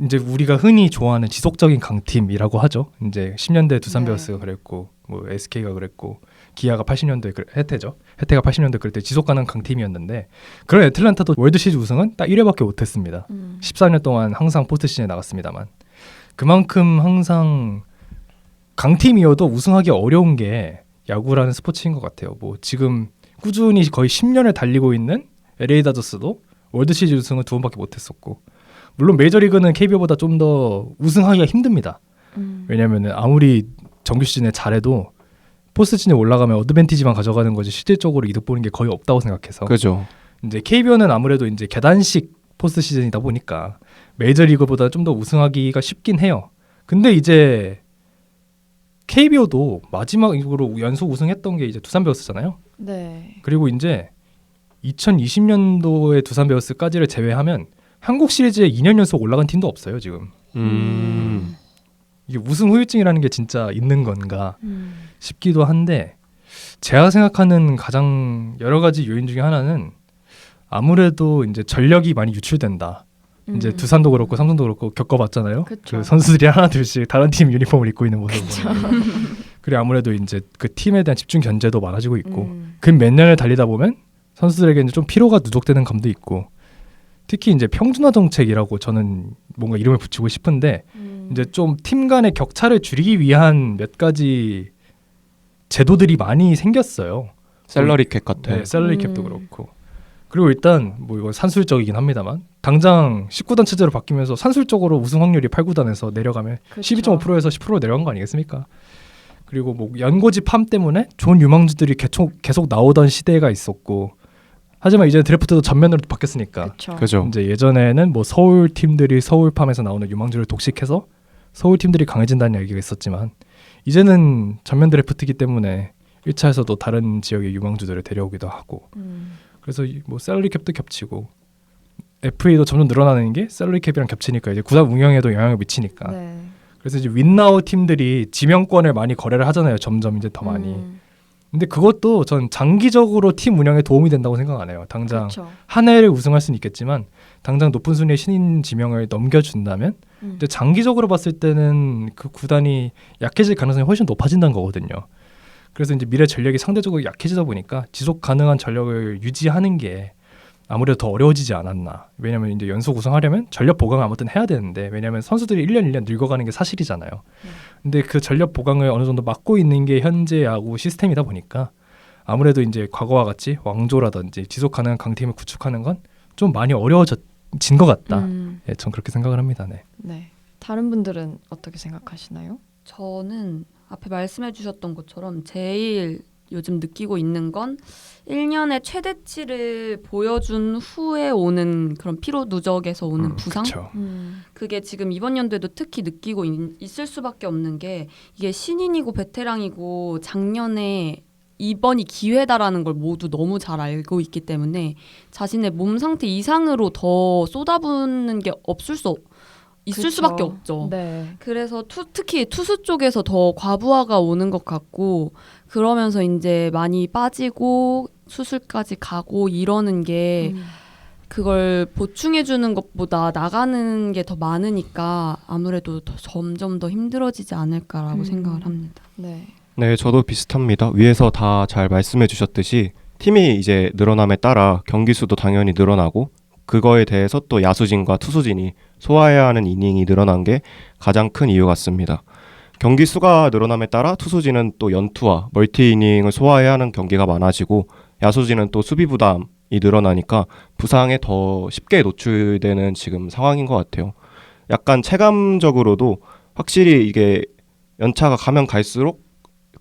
이제 우리가 흔히 좋아하는 지속적인 강팀이라고 하죠. 이제 10년대 두산 네. 베어스가 그랬고 뭐 SK가 그랬고 기아가 80년대 해태죠. 해태가 80년대 그럴 때 지속 가능 강팀이었는데 그런 애틀란타도 월드 시리즈 우승은 딱 1회밖에 못했습니다. 14년 동안 항상 포스트 시즌에 나갔습니다만 그만큼 항상 강팀이어도 우승하기 어려운 게 야구라는 스포츠인 것 같아요. 뭐 지금 꾸준히 거의 10년을 달리고 있는 LA 다저스도 월드 시리즈 우승을 2번밖에 못했었고 물론 메이저리그는 KBO보다 좀 더 우승하기가 힘듭니다. 왜냐하면 아무리 정규 시즌에 잘해도 포스트 시즌에 올라가면 어드밴티지만 가져가는 거지 실질적으로 이득 보는 게 거의 없다고 생각해서 그죠. 이제 KBO는 아무래도 이제 계단식 포스트 시즌이다 보니까 메이저리그보다 좀 더 우승하기가 쉽긴 해요. 근데 이제 KBO도 마지막으로 연속 우승했던 게 이제 두산 베어스잖아요. 네. 그리고 이제 2020년도에 두산 베어스까지를 제외하면 한국 시리즈에 2년 연속 올라간 팀도 없어요 지금. 이게 우승 후유증이라는 게 진짜 있는 건가 싶기도 한데 제가 생각하는 가장 여러 가지 요인 중에 하나는 아무래도 이제 전력이 많이 유출된다. 이제 두산도 그렇고 삼성도 그렇고 겪어봤잖아요. 그쵸. 그 선수들이 하나 둘씩 다른 팀 유니폼을 입고 있는 모습 보면. 그리고 아무래도 이제 그 팀에 대한 집중 견제도 많아지고 있고 그 몇 년을 달리다 보면 선수들에게는 좀 피로가 누적되는 감도 있고 특히 이제 평준화 정책이라고 저는 뭔가 이름을 붙이고 싶은데 이제 좀 팀 간의 격차를 줄이기 위한 몇 가지 제도들이 많이 생겼어요. 샐러리 캡 같은. 네, 샐러리 캡도 그렇고. 그리고 일단 뭐 이건 산술적이긴 합니다만 당장 19단 체제로 바뀌면서 산술적으로 우승 확률이 8구단에서 내려가면 그쵸. 12.5%에서 10%로 내려간 거 아니겠습니까? 그리고 뭐 연고지 팜 때문에 좋은 유망주들이 계속 나오던 시대가 있었고 하지만 이제 드래프트도 전면으로 바뀌었으니까 그죠. 이제 예전에는 뭐 서울 팀들이 서울 팜에서 나오는 유망주를 독식해서 서울 팀들이 강해진다는 얘기가 있었지만 이제는 전면 드래프트이기 때문에 1차에서도 다른 지역의 유망주들을 데려오기도 하고 그래서 뭐 셀러리 캡도 겹치고 FA도 점점 늘어나는 게 셀러리 캡이랑 겹치니까 이제 구단 운영에도 영향을 미치니까 네. 그래서 이제 윈나우 팀들이 지명권을 많이 거래를 하잖아요. 점점 이제 더 많이. 근데 그것도 전 장기적으로 팀 운영에 도움이 된다고 생각 안 해요. 당장 그쵸. 한 해를 우승할 수는 있겠지만 당장 높은 순위의 신인 지명을 넘겨준다면 이제 장기적으로 봤을 때는 그 구단이 약해질 가능성이 훨씬 높아진다는 거거든요. 그래서 이제 미래 전력이 상대적으로 약해지다 보니까 지속 가능한 전력을 유지하는 게 아무래도 더 어려워지지 않았나. 왜냐하면 이제 연속 우승하려면 전력 보강을 아무튼 해야 되는데 왜냐하면 선수들이 1년 늙어가는 게 사실이잖아요. 근데 그 전력 보강을 어느 정도 막고 있는 게 현재 야구 시스템이다 보니까 아무래도 이제 과거와 같이 왕조라든지 지속 가능한 강팀을 구축하는 건 좀 많이 어려워진 것 같다. 예, 전 그렇게 생각을 합니다. 네. 네. 다른 분들은 어떻게 생각하시나요? 저는 앞에 말씀해 주셨던 것처럼 제일 요즘 느끼고 있는 건 1년의 최대치를 보여준 후에 오는 그런 피로 누적에서 오는 부상? 그쵸. 그게 지금 이번 연도에도 특히 느끼고 있을 수밖에 없는 게 이게 신인이고 베테랑이고 작년에 이번이 기회다라는 걸 모두 너무 잘 알고 있기 때문에 자신의 몸 상태 이상으로 더 쏟아붓는 게 있을 그쵸. 수밖에 없죠. 네. 그래서 특히 투수 쪽에서 더 과부하가 오는 것 같고 그러면서 이제 많이 빠지고 수술까지 가고 이러는 게 그걸 보충해 주는 것보다 나가는 게 더 많으니까 아무래도 점점 더 힘들어지지 않을까라고 생각을 합니다. 네. 네, 저도 비슷합니다. 위에서 다 잘 말씀해 주셨듯이 팀이 이제 늘어남에 따라 경기 수도 당연히 늘어나고 그거에 대해서 또 야수진과 투수진이 소화해야 하는 이닝이 늘어난 게 가장 큰 이유 같습니다. 경기 수가 늘어남에 따라 투수진은 또 연투와 멀티 이닝을 소화해야 하는 경기가 많아지고 야수진은 또 수비 부담이 늘어나니까 부상에 더 쉽게 노출되는 지금 상황인 것 같아요. 약간 체감적으로도 확실히 이게 연차가 가면 갈수록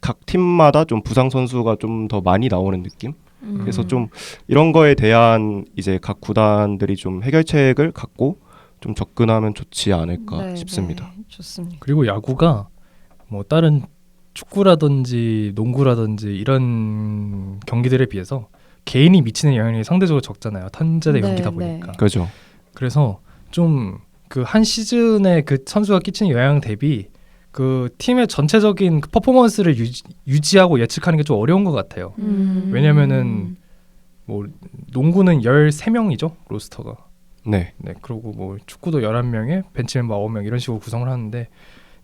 각 팀마다 좀 부상 선수가 좀 더 많이 나오는 느낌? 그래서 좀 이런 거에 대한 이제 각 구단들이 좀 해결책을 갖고 좀 접근하면 좋지 않을까 네, 싶습니다. 네. 좋습니다. 그리고 야구가 뭐 다른 축구라든지 농구라든지 이런 경기들에 비해서 개인이 미치는 영향이 상대적으로 적잖아요. 탄자대 네, 경기다 네. 보니까. 그죠. 그래서 좀 그 한 시즌에 그 선수가 끼치는 영향 대비 그 팀의 전체적인 그 퍼포먼스를 유지하고 예측하는 게 좀 어려운 것 같아요. 왜냐면은 뭐 농구는 13명이죠 로스터가. 네. 네, 그리고 뭐 축구도 11명에 벤치 멤버 9명 이런 식으로 구성을 하는데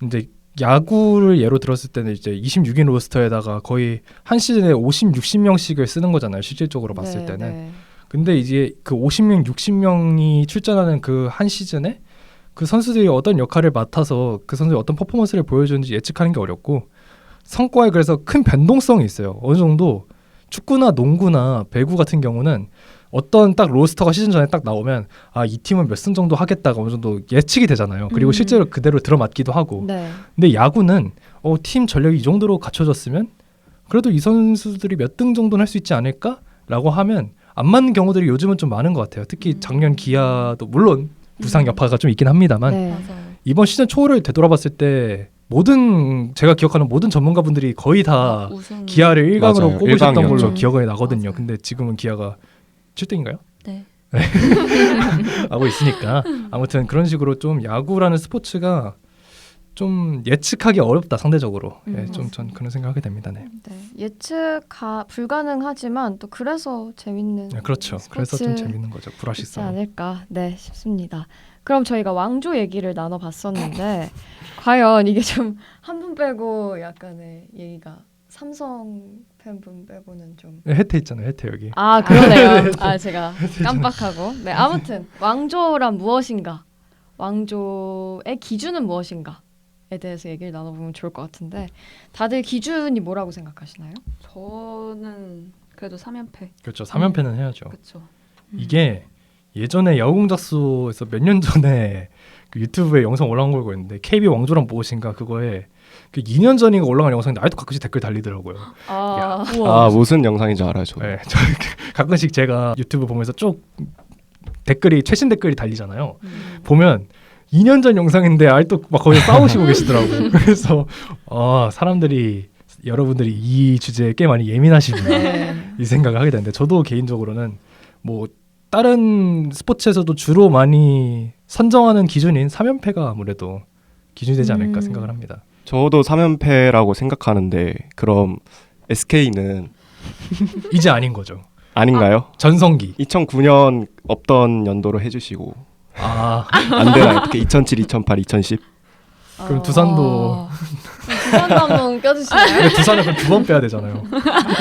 이제 야구를 예로 들었을 때는 이제 26인 로스터에다가 거의 한 시즌에 50, 60명씩을 쓰는 거잖아요. 실질적으로 봤을 네, 때는. 네. 근데 이제 그 50명, 60명이 출전하는 그 한 시즌에 그 선수들이 어떤 역할을 맡아서 그 선수들이 어떤 퍼포먼스를 보여주는지 예측하는 게 어렵고 성과에 그래서 큰 변동성이 있어요. 어느 정도 축구나 농구나 배구 같은 경우는 어떤 딱 로스터가 시즌 전에 딱 나오면 아, 이 팀은 몇 승 정도 하겠다가 어느 정도 예측이 되잖아요. 그리고 실제로 그대로 들어맞기도 하고. 네. 근데 야구는 팀 전력이 이 정도로 갖춰졌으면 그래도 이 선수들이 몇 등 정도는 할 수 있지 않을까라고 하면 안 맞는 경우들이 요즘은 좀 많은 것 같아요. 특히 작년 기아도 물론 부상 여파가 좀 있긴 합니다만 네. 맞아요. 이번 시즌 초를 되돌아봤을 때 제가 기억하는 모든 전문가분들이 거의 다 우승. 기아를 1강으로 맞아요. 꼽으셨던 걸로 1강이었죠. 기억이 나거든요. 맞아요. 근데 지금은 기아가 7등인가요? 네. 하고 있으니까 아무튼 그런 식으로 좀 야구라는 스포츠가 좀 예측하기 어렵다 상대적으로. 예, 좀 전 그런 생각하게 됩니다. 네. 네, 예측 불가능하지만 또 그래서 재밌는 네, 그렇죠. 그래서 좀 재밌는 거죠. 있지 불확실성. 않을까 네 싶습니다. 그럼 저희가 왕조 얘기를 나눠봤었는데 과연 이게 좀 한 분 빼고 약간의 얘기가 삼성 팬분 빼고는 좀 혜태 있잖아요. 혜태 여기. 아 그러네요. 아 제가 깜빡하고 네 아무튼 왕조란 무엇인가 왕조의 기준은 무엇인가에 대해서 얘기를 나눠보면 좋을 것 같은데 다들 기준이 뭐라고 생각하시나요? 저는 그래도 3연패. 그렇죠. 3연패는 해야죠. 그렇죠. 이게 예전에 야구공작소에서 몇 년 전에 그 유튜브에 영상 올라온 걸 보였는데 KB 왕조란 무엇인가 그거에 그 2년 전인가 올라간 영상인데 아직도 가끔씩 댓글 달리더라고요. 아, 아 무슨 영상인지 알아요. 네, 저 가끔씩 제가 유튜브 보면서 쭉 댓글이 최신 댓글이 달리잖아요. 보면 2년 전 영상인데 아직도 막 거기서 싸우시고 계시더라고요. 그래서 사람들이 여러분들이 이 주제에 꽤 많이 예민하시구나 네. 이 생각을 하게 되는데 저도 개인적으로는 뭐 다른 스포츠에서도 주로 많이 선정하는 기준인 3연패가 아무래도 기준이 되지 않을까 생각을 합니다. 저도 3연패라고 생각하는데 그럼 SK는 이제 아닌 거죠. 아닌가요? 전성기. 2009년 없던 연도로 해주시고 안 되나요? 어떻게 2007, 2008, 2010? 그럼 두산도 두산도 한번 껴주시나요? 근데 두산은 그럼 두 번 빼야 되잖아요.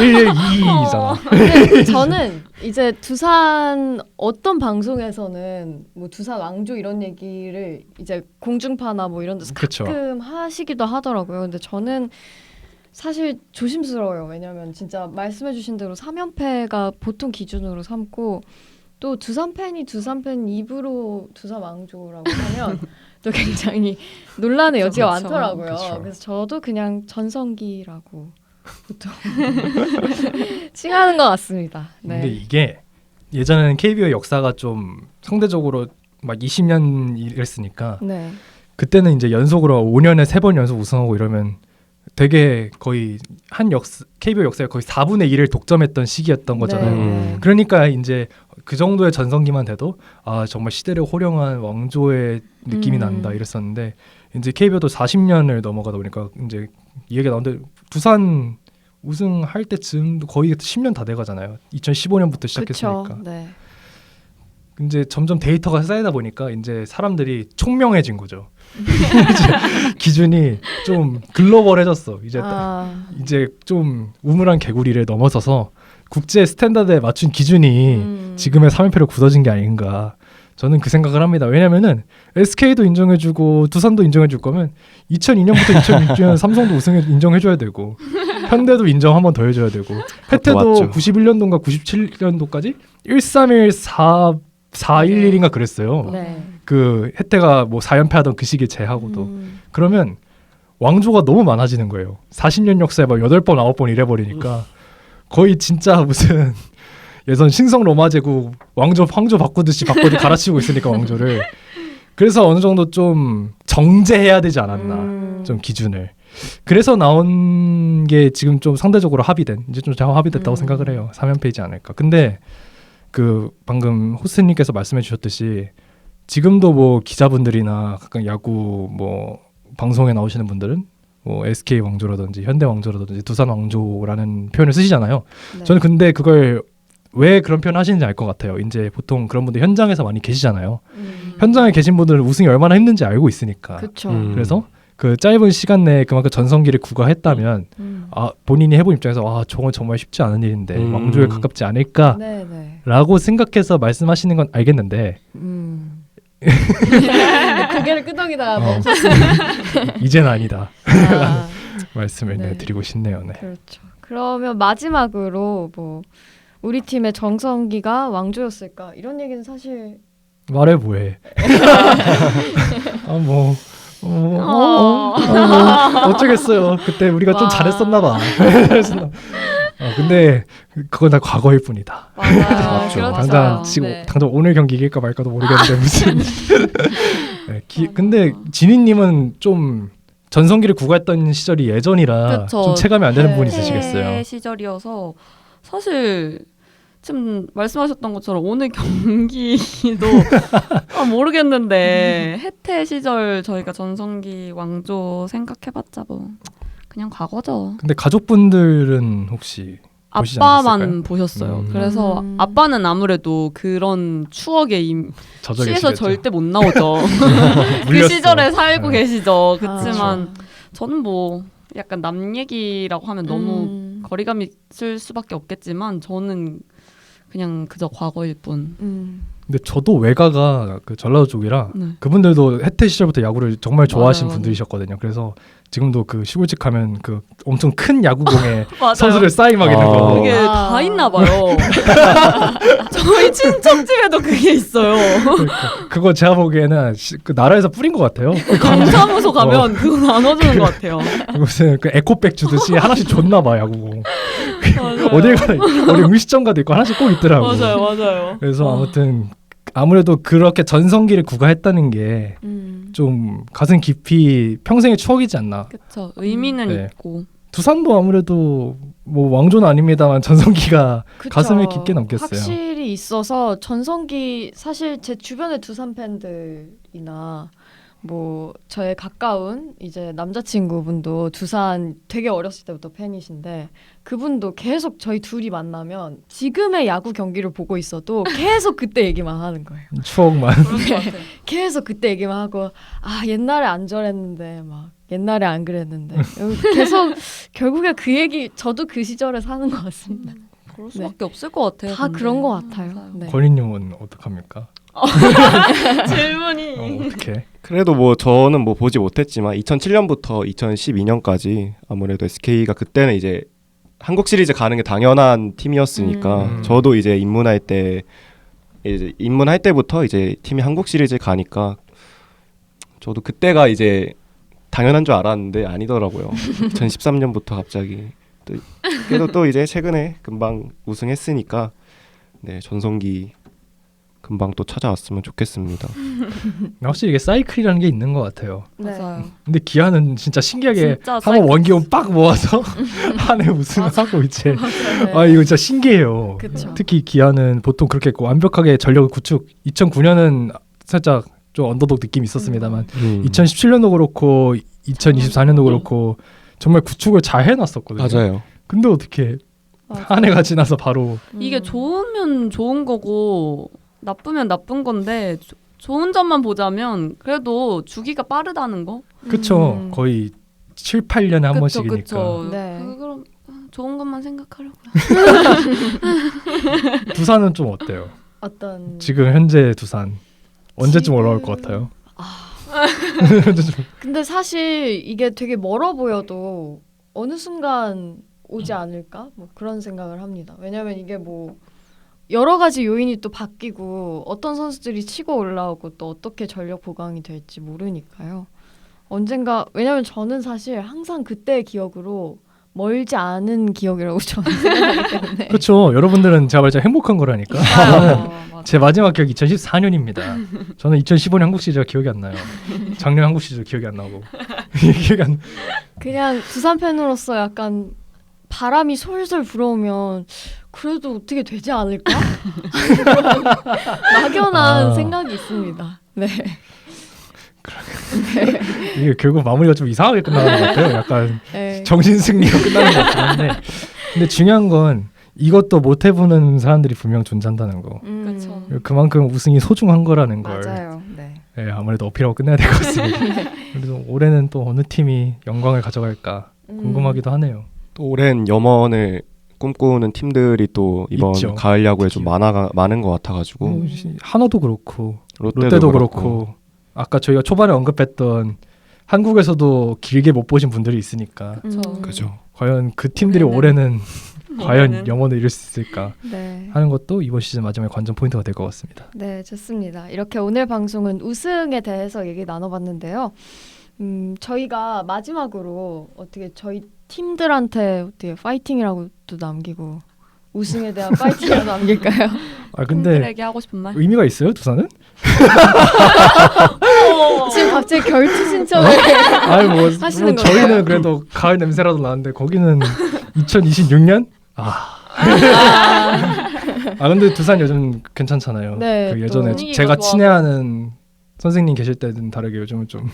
1, 2잖아. 근데 저는 이제 두산 어떤 방송에서는 뭐 두산 왕조 이런 얘기를 이제 공중파나 뭐 이런 데서 그쵸. 가끔 하시기도 하더라고요. 근데 저는 사실 조심스러워요. 왜냐면 진짜 말씀해주신 대로 3연패가 보통 기준으로 삼고 또 두산 팬이 두산 팬 입으로 두산 왕조라고 하면 또 굉장히 논란의 여지가 그쵸. 많더라고요. 그쵸. 그래서 저도 그냥 전성기라고 보통 칭하는 것 같습니다. 근데 네. 이게 예전에는 KBO의 역사가 좀 상대적으로 막 20년 이랬으니까 네. 그때는 이제 연속으로 5년에 3번 연속 우승하고 이러면 되게 거의 KBO 역사의 거의 4분의 1을 독점했던 시기였던 거잖아요. 네. 그러니까 이제 그 정도의 전성기만 돼도 정말 시대를 호령한 왕조의 느낌이 난다 이랬었는데 이제 KBO도 40년을 넘어가다 보니까 이제 이 얘기가 나오는데 두산 우승할 때쯤 거의 10년 다 돼가잖아요. 2015년부터 시작했으니까. 그쵸. 네. 이제 점점 데이터가 쌓이다 보니까 이제 사람들이 총명해진 거죠. 이제 기준이 좀 글로벌해졌어. 이제 좀 우물한 개구리를 넘어서서 국제 스탠다드에 맞춘 기준이 지금의 3연패로 굳어진 게 아닌가. 저는 그 생각을 합니다. 왜냐면은 SK도 인정해주고 두산도 인정해줄 거면 2002년부터 2006년 삼성도 인정해줘야 되고 현대도 인정 한 번 더 해줘야 되고 혜태도 맞죠. 91년도인가 97년도까지 1314 411인가 그랬어요. 네. 그 혜태가 뭐 4연패 하던 그 시기에 제하고도 그러면 왕조가 너무 많아지는 거예요. 40년 역사에 막 8번 9번 이래버리니까 거의 진짜 무슨 예전 신성 로마 제국 황조 바꾸듯이 갈아치우고 있으니까 왕조를. 그래서 어느 정도 좀 정제해야 되지 않았나. 좀 기준을. 그래서 나온 게 지금 좀 상대적으로 합의된 이제 좀 잘 합의됐다고 생각을 해요. 3연패이지 않을까. 근데 그 방금 호스님께서 말씀해 주셨듯이 지금도 뭐 기자분들이나 가끔 야구 뭐 방송에 나오시는 분들은 뭐 SK 왕조라든지 현대 왕조라든지 두산 왕조라는 표현을 쓰시잖아요. 네. 저는 근데 그걸 왜 그런 표현 하시는지 알 것 같아요. 이제 보통 그런 분들 현장에서 많이 계시잖아요. 현장에 계신 분들은 우승이 얼마나 힘든지 알고 있으니까. 그렇죠. 그래서 그 짧은 시간 내에 그만큼 전성기를 구가했다면 본인이 해본 입장에서 저건 정말 쉽지 않은 일인데 왕조에 가깝지 않을까라고 네네. 생각해서 말씀하시는 건 알겠는데 고개를 끄덕이다가 뭐. 이제는 아니다. 아, 말씀을 네. 드리고 싶네요. 네. 그렇죠. 그러면 마지막으로 뭐 우리 팀의 정성기가 왕조였을까 이런 얘기는 사실 말해 뭐해. 어쩌겠어요. 그때 우리가 좀 와. 잘했었나 봐. 근데 그건 다 과거일 뿐이다. 맞아. 그렇죠. 당장 지금 네. 당장 오늘 경기 이길까 말까도 모르겠는데 무슨. 네, 근데 진희님은 좀 전성기를 구가했던 시절이 예전이라 그쵸. 좀 체감이 안 되는 네. 부분이 있으시겠어요. 시절이어서 사실 지금 말씀하셨던 것처럼 오늘 경기도 모르겠는데 혜태 시절 저희가 전성기 왕조 생각해봤자 뭐 그냥 과거죠. 근데 가족분들은 혹시 보시지 아빠만 않으셨을까요? 보셨어요. 그래서 아빠는 아무래도 그런 추억에 젖어 취해서 계시겠죠. 절대 못 나오죠. 그 물렸어. 시절에 살고 네. 계시죠. 아, 그렇지만 저는 뭐 약간 남 얘기라고 하면 너무 거리감이 있을 수밖에 없겠지만 저는 그냥 그저 과거일 뿐. 근데 저도 외가가 그 전라도 쪽이라 네. 그분들도 혜태 시절부터 야구를 정말 좋아하시는 맞아요. 분들이셨거든요. 그래서 지금도 그 시골집 가면 그 엄청 큰 야구공에 맞아요. 선수들 사인막 있는 거. 그게 아. 다 있나 봐요. 저희 친척집에도 그게 있어요. 그거 제가 보기에는 그 나라에서 뿌린 것 같아요. 강사무소 가면 그거 나눠주는 것 같아요. 무슨 그 에코백 주듯이 하나씩 줬나 봐 야구공. 맞아요. 어딜 가나 어디 음식점 가도 있고 하나씩 꼭 있더라고. 맞아요. 그래서 아무튼 아무래도 그렇게 전성기를 구가했다는 게 좀 가슴 깊이 평생의 추억이지 않나. 그렇죠. 의미는 네. 있고. 두산도 아무래도 뭐 왕조는 아닙니다만 전성기가 그쵸. 가슴에 깊게 남겼어요. 확실히 있어서 전성기 사실 제 주변의 두산 팬들이나 뭐 저의 가까운 이제 남자친구분도 두산 되게 어렸을 때부터 팬이신데 그분도 계속 저희 둘이 만나면 지금의 야구 경기를 보고 있어도 계속 그때 얘기만 하는 거예요. 추억만. 그런 것 같아요. 계속 그때 얘기만 하고 아 옛날에 안 저랬는데 막 옛날에 안 그랬는데 계속 결국에 그 얘기 저도 그 시절에 사는 것 같습니다. 그럴 수밖에 없을 것 같아요. 다 근데. 그런 것 같아요. 맞아요. 네. 권희님은 어떡합니까? 질문이. 어떻게? 그래도 뭐 저는 뭐 보지 못했지만 2007년부터 2012년까지 아무래도 SK가 그때는 이제 한국 시리즈 가는 게 당연한 팀이었으니까 저도 이제 입문할 때부터 이제 팀이 한국 시리즈 가니까 저도 그때가 이제 당연한 줄 알았는데 아니더라고요. 2013년부터 갑자기 그래도 또 이제 최근에 금방 우승했으니까 네 전성기 금방 또 찾아왔으면 좋겠습니다. 확실히 이게 사이클이라는 게 있는 것 같아요. 맞아요. 근데 기아는 진짜 신기하게 진짜 한번 사이클. 원기온 빡 모아서 한 해 우승하고 이제 네. 아 이거 진짜 신기해요. 그쵸. 특히 기아는 보통 그렇게 완벽하게 전력을 구축 2009년은 살짝 좀 언더독 느낌이 있었습니다만 2017년도 그렇고 2024년도 그렇고 정말 구축을 잘 해놨었거든요. 맞아요. 근데 어떻게 한 해가 지나서 바로 이게 좋으면 좋은 거고 나쁘면 나쁜 건데 좋은 점만 보자면 그래도 주기가 빠르다는 거. 그쵸 거의 7, 8년에 한 번씩이니까 그쵸. 네. 그럼 좋은 것만 생각하려고요. 두산은 좀 어때요? 어떤 지금 현재 두산 언제쯤 지금- 올라올 것 같아요? 근데 사실 이게 되게 멀어 보여도 어느 순간 오지 않을까? 뭐 그런 생각을 합니다. 왜냐면 이게 뭐 여러 가지 요인이 또 바뀌고 어떤 선수들이 치고 올라오고 또 어떻게 전력 보강이 될지 모르니까요. 언젠가 왜냐면 저는 사실 항상 그때의 기억으로 멀지 않은 기억이라고 저는 생각하기 때문에 그렇죠. 여러분들은 제가 말했죠 행복한 거라니까. 제 마지막 기억이 2014년입니다. 저는 2015년 한국 시리즈가 기억이 안 나요. 작년 한국 시리즈 기억이 안 나고 기억이 안. 그냥 두산 팬으로서 약간 바람이 솔솔 불어오면 그래도 어떻게 되지 않을까? 막연한 아. 생각이 있습니다. 네. 이게 결국 마무리가 좀 이상하게 끝나는 것 같아요. 약간 네. 정신 승리로 끝나는 것 같은데. 근데 중요한 건 이것도 못 해보는 사람들이 분명 존재한다는 거. 그렇죠. 그만큼 우승이 소중한 거라는 걸. 맞아요. 네. 네, 아무래도 어필하고 끝내야 될 것 같습니다. 그래서 올해는 또 어느 팀이 영광을 가져갈까 궁금하기도 하네요. 또 오랜 염원을 꿈꾸는 팀들이 또 이번 있죠. 가을 야구에 좀 많은 것 같아가지고 하나도 그렇고 롯데도, 롯데도 그렇고 아까 저희가 초반에 언급했던 한국에서도 길게 못 보신 분들이 있으니까 그렇죠. 그죠. 과연 그 팀들이 올해는 과연 영원을 이룰 수 있을까 네. 하는 것도 이번 시즌 마지막에 관전 포인트가 될 것 같습니다. 네, 좋습니다. 이렇게 오늘 방송은 우승에 대해서 얘기 나눠봤는데요. 저희가 마지막으로 어떻게 저희 팀들한테 어떻게 파이팅이라고 또 남기고 우승에 대한 파이팅이라도 남길까요? 아 근데 팬들에게 하고 싶은 말. 의미가 있어요 두산은? 지금 갑자기 결투 신청을 아니 뭐 하시는 저희는 건가요? 그래도 가을 냄새라도 나는데 거기는 2026년? 아 근데 두산 요즘 괜찮잖아요. 네, 그 또 예전에 분위기가 제가 좋아서. 친애하는 선생님 계실 때는 다르게 요즘은 좀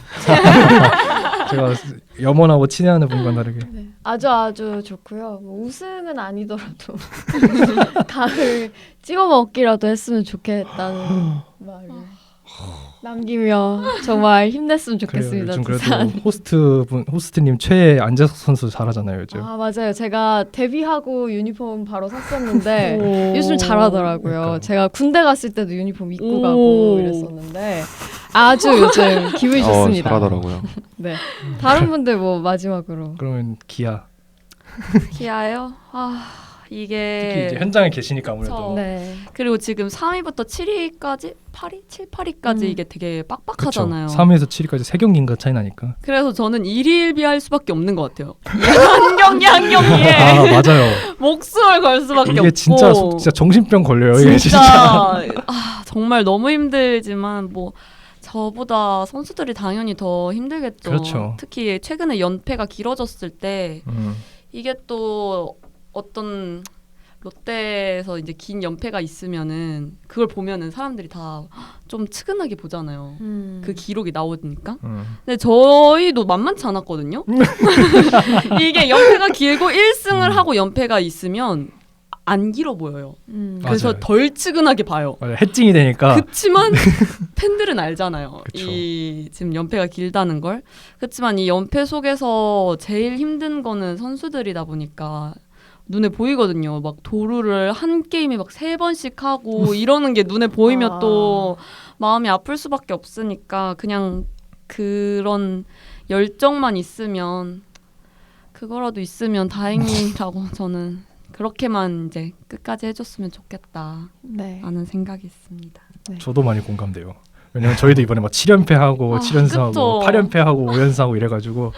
제가 염원하고 친애하는 분과는 다르게. 네. 아주 좋고요. 뭐 우승은 아니더라도 가을 찍어 먹기라도 했으면 좋겠다는 말을 남기며 정말 힘냈으면 그래요. 좋겠습니다. 요즘 그래도 두산. 호스트님 최애 안재석 선수 잘하잖아요 요즘. 아 맞아요. 제가 데뷔하고 유니폼 바로 샀었는데 오. 요즘 잘하더라고요. 그러니까요. 제가 군대 갔을 때도 유니폼 입고 오. 가고 이랬었는데 아주 요즘 기분이 좋습니다. 잘하더라고요. 네. 다른 분들 뭐 마지막으로 그러면 기아 기아요? 아 특히 이게 이제 현장에 계시니까 아무래도 그쵸. 네. 그리고 지금 3위부터 7위까지 8위, 7, 8위까지 이게 되게 그렇죠. 빡빡하잖아요. 3위에서 7위까지 3경기인가 차이 나니까. 그래서 저는 1위일비할 수밖에 없는 것 같아요. 한 경기 한 경기에 아 맞아요. 목숨을 걸 수밖에 이게 없고 진짜 정신병 걸려요. 이게 진짜. 아, 정말 너무 힘들지만 뭐 저보다 선수들이 당연히 더 힘들겠죠. 그렇죠. 특히 최근에 연패가 길어졌을 때 이게 또 어떤 롯데에서 이제 긴 연패가 있으면은 그걸 보면은 사람들이 다 좀 측은하게 보잖아요. 그 기록이 나오니까. 근데 저희도 만만치 않았거든요. 이게 연패가 길고 1승을 하고 연패가 있으면 안 길어 보여요. 그래서 맞아요. 덜 측은하게 봐요. 맞아요. 해증이 되니까. 그치만 팬들은 알잖아요. 그쵸. 이 지금 연패가 길다는 걸. 그치만 이 연패 속에서 제일 힘든 거는 선수들이다 보니까 눈에 보이거든요. 막 도루를 한 게임에 막 3번씩 하고 이러는 게 눈에 보이면 아. 또 마음이 아플 수밖에 없으니까 그냥 그런 열정만 있으면 그거라도 있으면 다행이라고 저는 그렇게만 이제 끝까지 해줬으면 좋겠다 네. 라는 생각이 있습니다. 저도 많이 공감돼요. 왜냐면 저희도 이번에 막 7연패하고 아, 7연승하고 그쵸. 8연패하고 5연승하고 이래가지고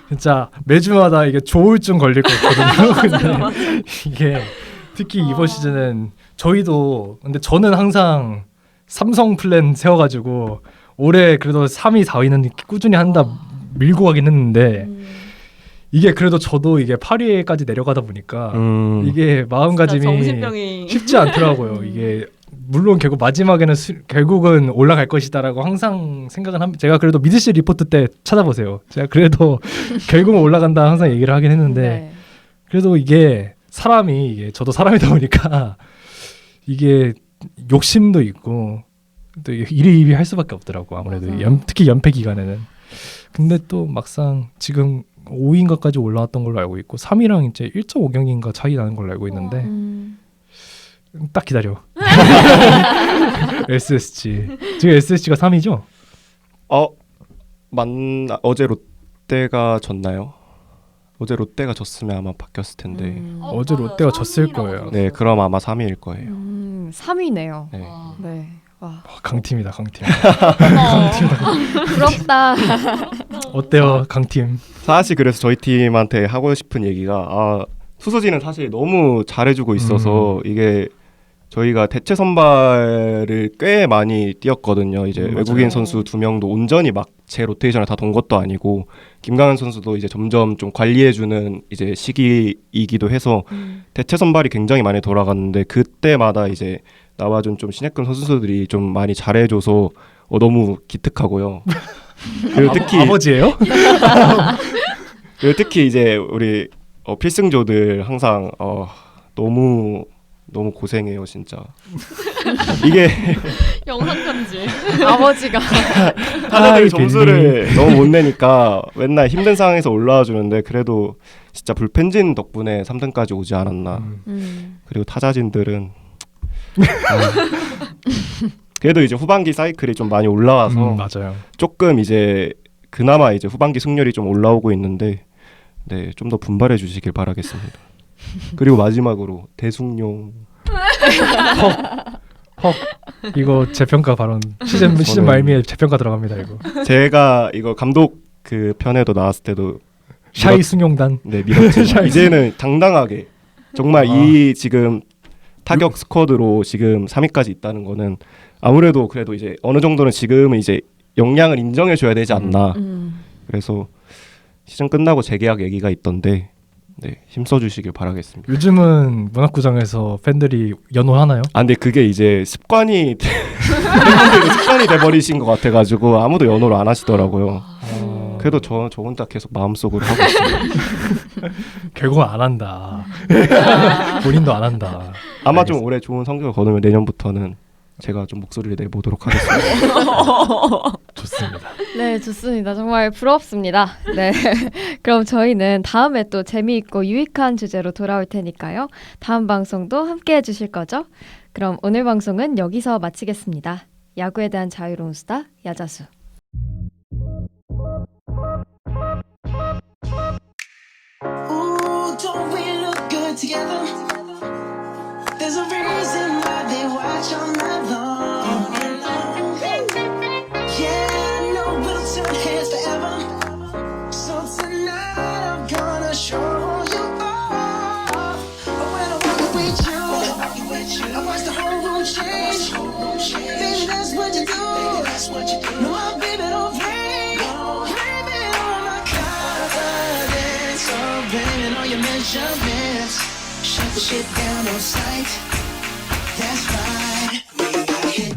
진짜 매주마다 이게 조울증 걸릴 것 같거든요. 근데 이게 특히 이번 시즌은 저희도 근데 저는 항상 삼성 플랜 세워가지고 올해 그래도 3위 4위는 꾸준히 한다 밀고 가긴 했는데 이게 그래도 저도 이게 8위까지 내려가다 보니까 이게 진짜 마음가짐이 정신병이 쉽지 않더라고요. 이게 물론 결국 마지막에는 결국은 올라갈 것이다라고 항상 생각은 합니다. 제가 그래도 미드시 리포트 때 찾아보세요. 제가 그래도 결국은 올라간다 항상 얘기를 하긴 했는데 네. 그래도 이게 사람이 이게 저도 사람이다 보니까 이게 욕심도 있고 또 이리이리 할 수밖에 없더라고. 아무래도 특히 연패 기간에는. 근데 또 막상 지금 5위인가까지 올라왔던 걸로 알고 있고 3위랑 이제 1.5경기인가 차이 나는 걸로 알고 있는데 딱 기다려. SSG. 지금 SSG가 3위죠? 어제 롯데가 졌나요? 어제 롯데가 졌으면 아마 바뀌었을 텐데. 어제 롯데가 졌을 거예요. 네, 그럼 아마 3위일 거예요. 3위네요. 네. 네. 와, 강팀이다, 강팀. 부럽다. 어때요, 강팀? 사실 그래서 저희 팀한테 하고 싶은 얘기가 투수진은 사실 너무 잘해주고 있어서 이게 저희가 대체 선발을 꽤 많이 뛰었거든요. 이제 맞아요. 외국인 선수 2명도 온전히 막 제 로테이션을 다 돈 것도 아니고 김강현 선수도 이제 점점 좀 관리해주는 이제 시기이기도 해서 대체 선발이 굉장히 많이 돌아갔는데 그때마다 이제 나와준 좀 신예급 선수들이 좀 많이 잘해줘서 너무 기특하고요. 그리고 특히 아버지예요? 그리고 특히 이제 우리 필승조들 항상 너무 고생해요 진짜. 이게 영상 편지. 아버지가 타자들이 점수를 너무 못 내니까 맨날 힘든 상황에서 올라와 주는데 그래도 진짜 불펜진 덕분에 3등까지 오지 않았나. 그리고 타자진들은 그래도 이제 후반기 사이클이 좀 많이 올라와서 맞아요. 조금 이제 그나마 이제 후반기 승률이 좀 올라오고 있는데 네, 좀 더 분발해 주시길 바라겠습니다. 그리고 마지막으로 대숭룡 헉 이거 재평가 발언 시즌 말미에 재평가 들어갑니다 이거. 제가 이거 감독 그 편에도 나왔을 때도 샤이 승용단. 네 밀었죠. 이제는 당당하게 정말 이 지금 타격 스쿼드로 지금 3위까지 있다는 거는 아무래도 그래도 이제 어느 정도는 지금은 이제 역량을 인정해 줘야 되지 않나. 그래서 시즌 끝나고 재계약 얘기가 있던데 네, 힘써주시길 바라겠습니다. 요즘은 문학구장에서 팬들이 연호하나요? 아 근데 그게 이제 습관이 팬분들이 습관이 돼버리신 것 같아가지고 아무도 연호를 안 하시더라고요. 그래도 저 혼자 계속 마음속으로 하고 있어요. 결국은 안 한다. 본인도 안 한다. 아마 좀 올해 좋은 성적을 거두면 내년부터는 제가 좀 목소리를 내보도록 하겠습니다. 좋습니다. 네, 좋습니다. 정말 부럽습니다. 네. 그럼 저희는 다음에 또 재미있고 유익한 주제로 돌아올 테니까요. 다음 방송도 함께 해주실 거죠? 그럼 오늘 방송은 여기서 마치겠습니다. 야구에 대한 자유로운 수다, 야자수. Ooh, don't we look good together? There's a reason why they watch all night long. Yeah, no, we'll turn heads forever. So tonight I'm gonna show you all. When I walk with you, I watch the whole room change. Baby, that's what you do. No, I'm baby, don't play. Blame it on my confidence. Oh, blame it on your measurements. Shut the shit down on sight. That's right. We got hit.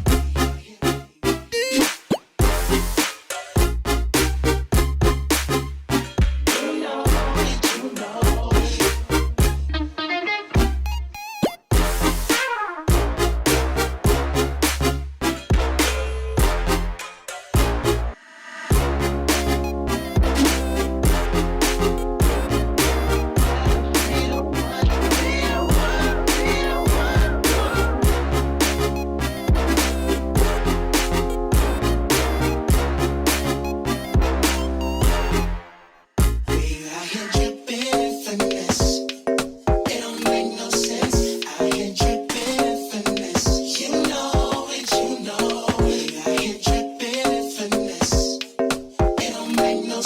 No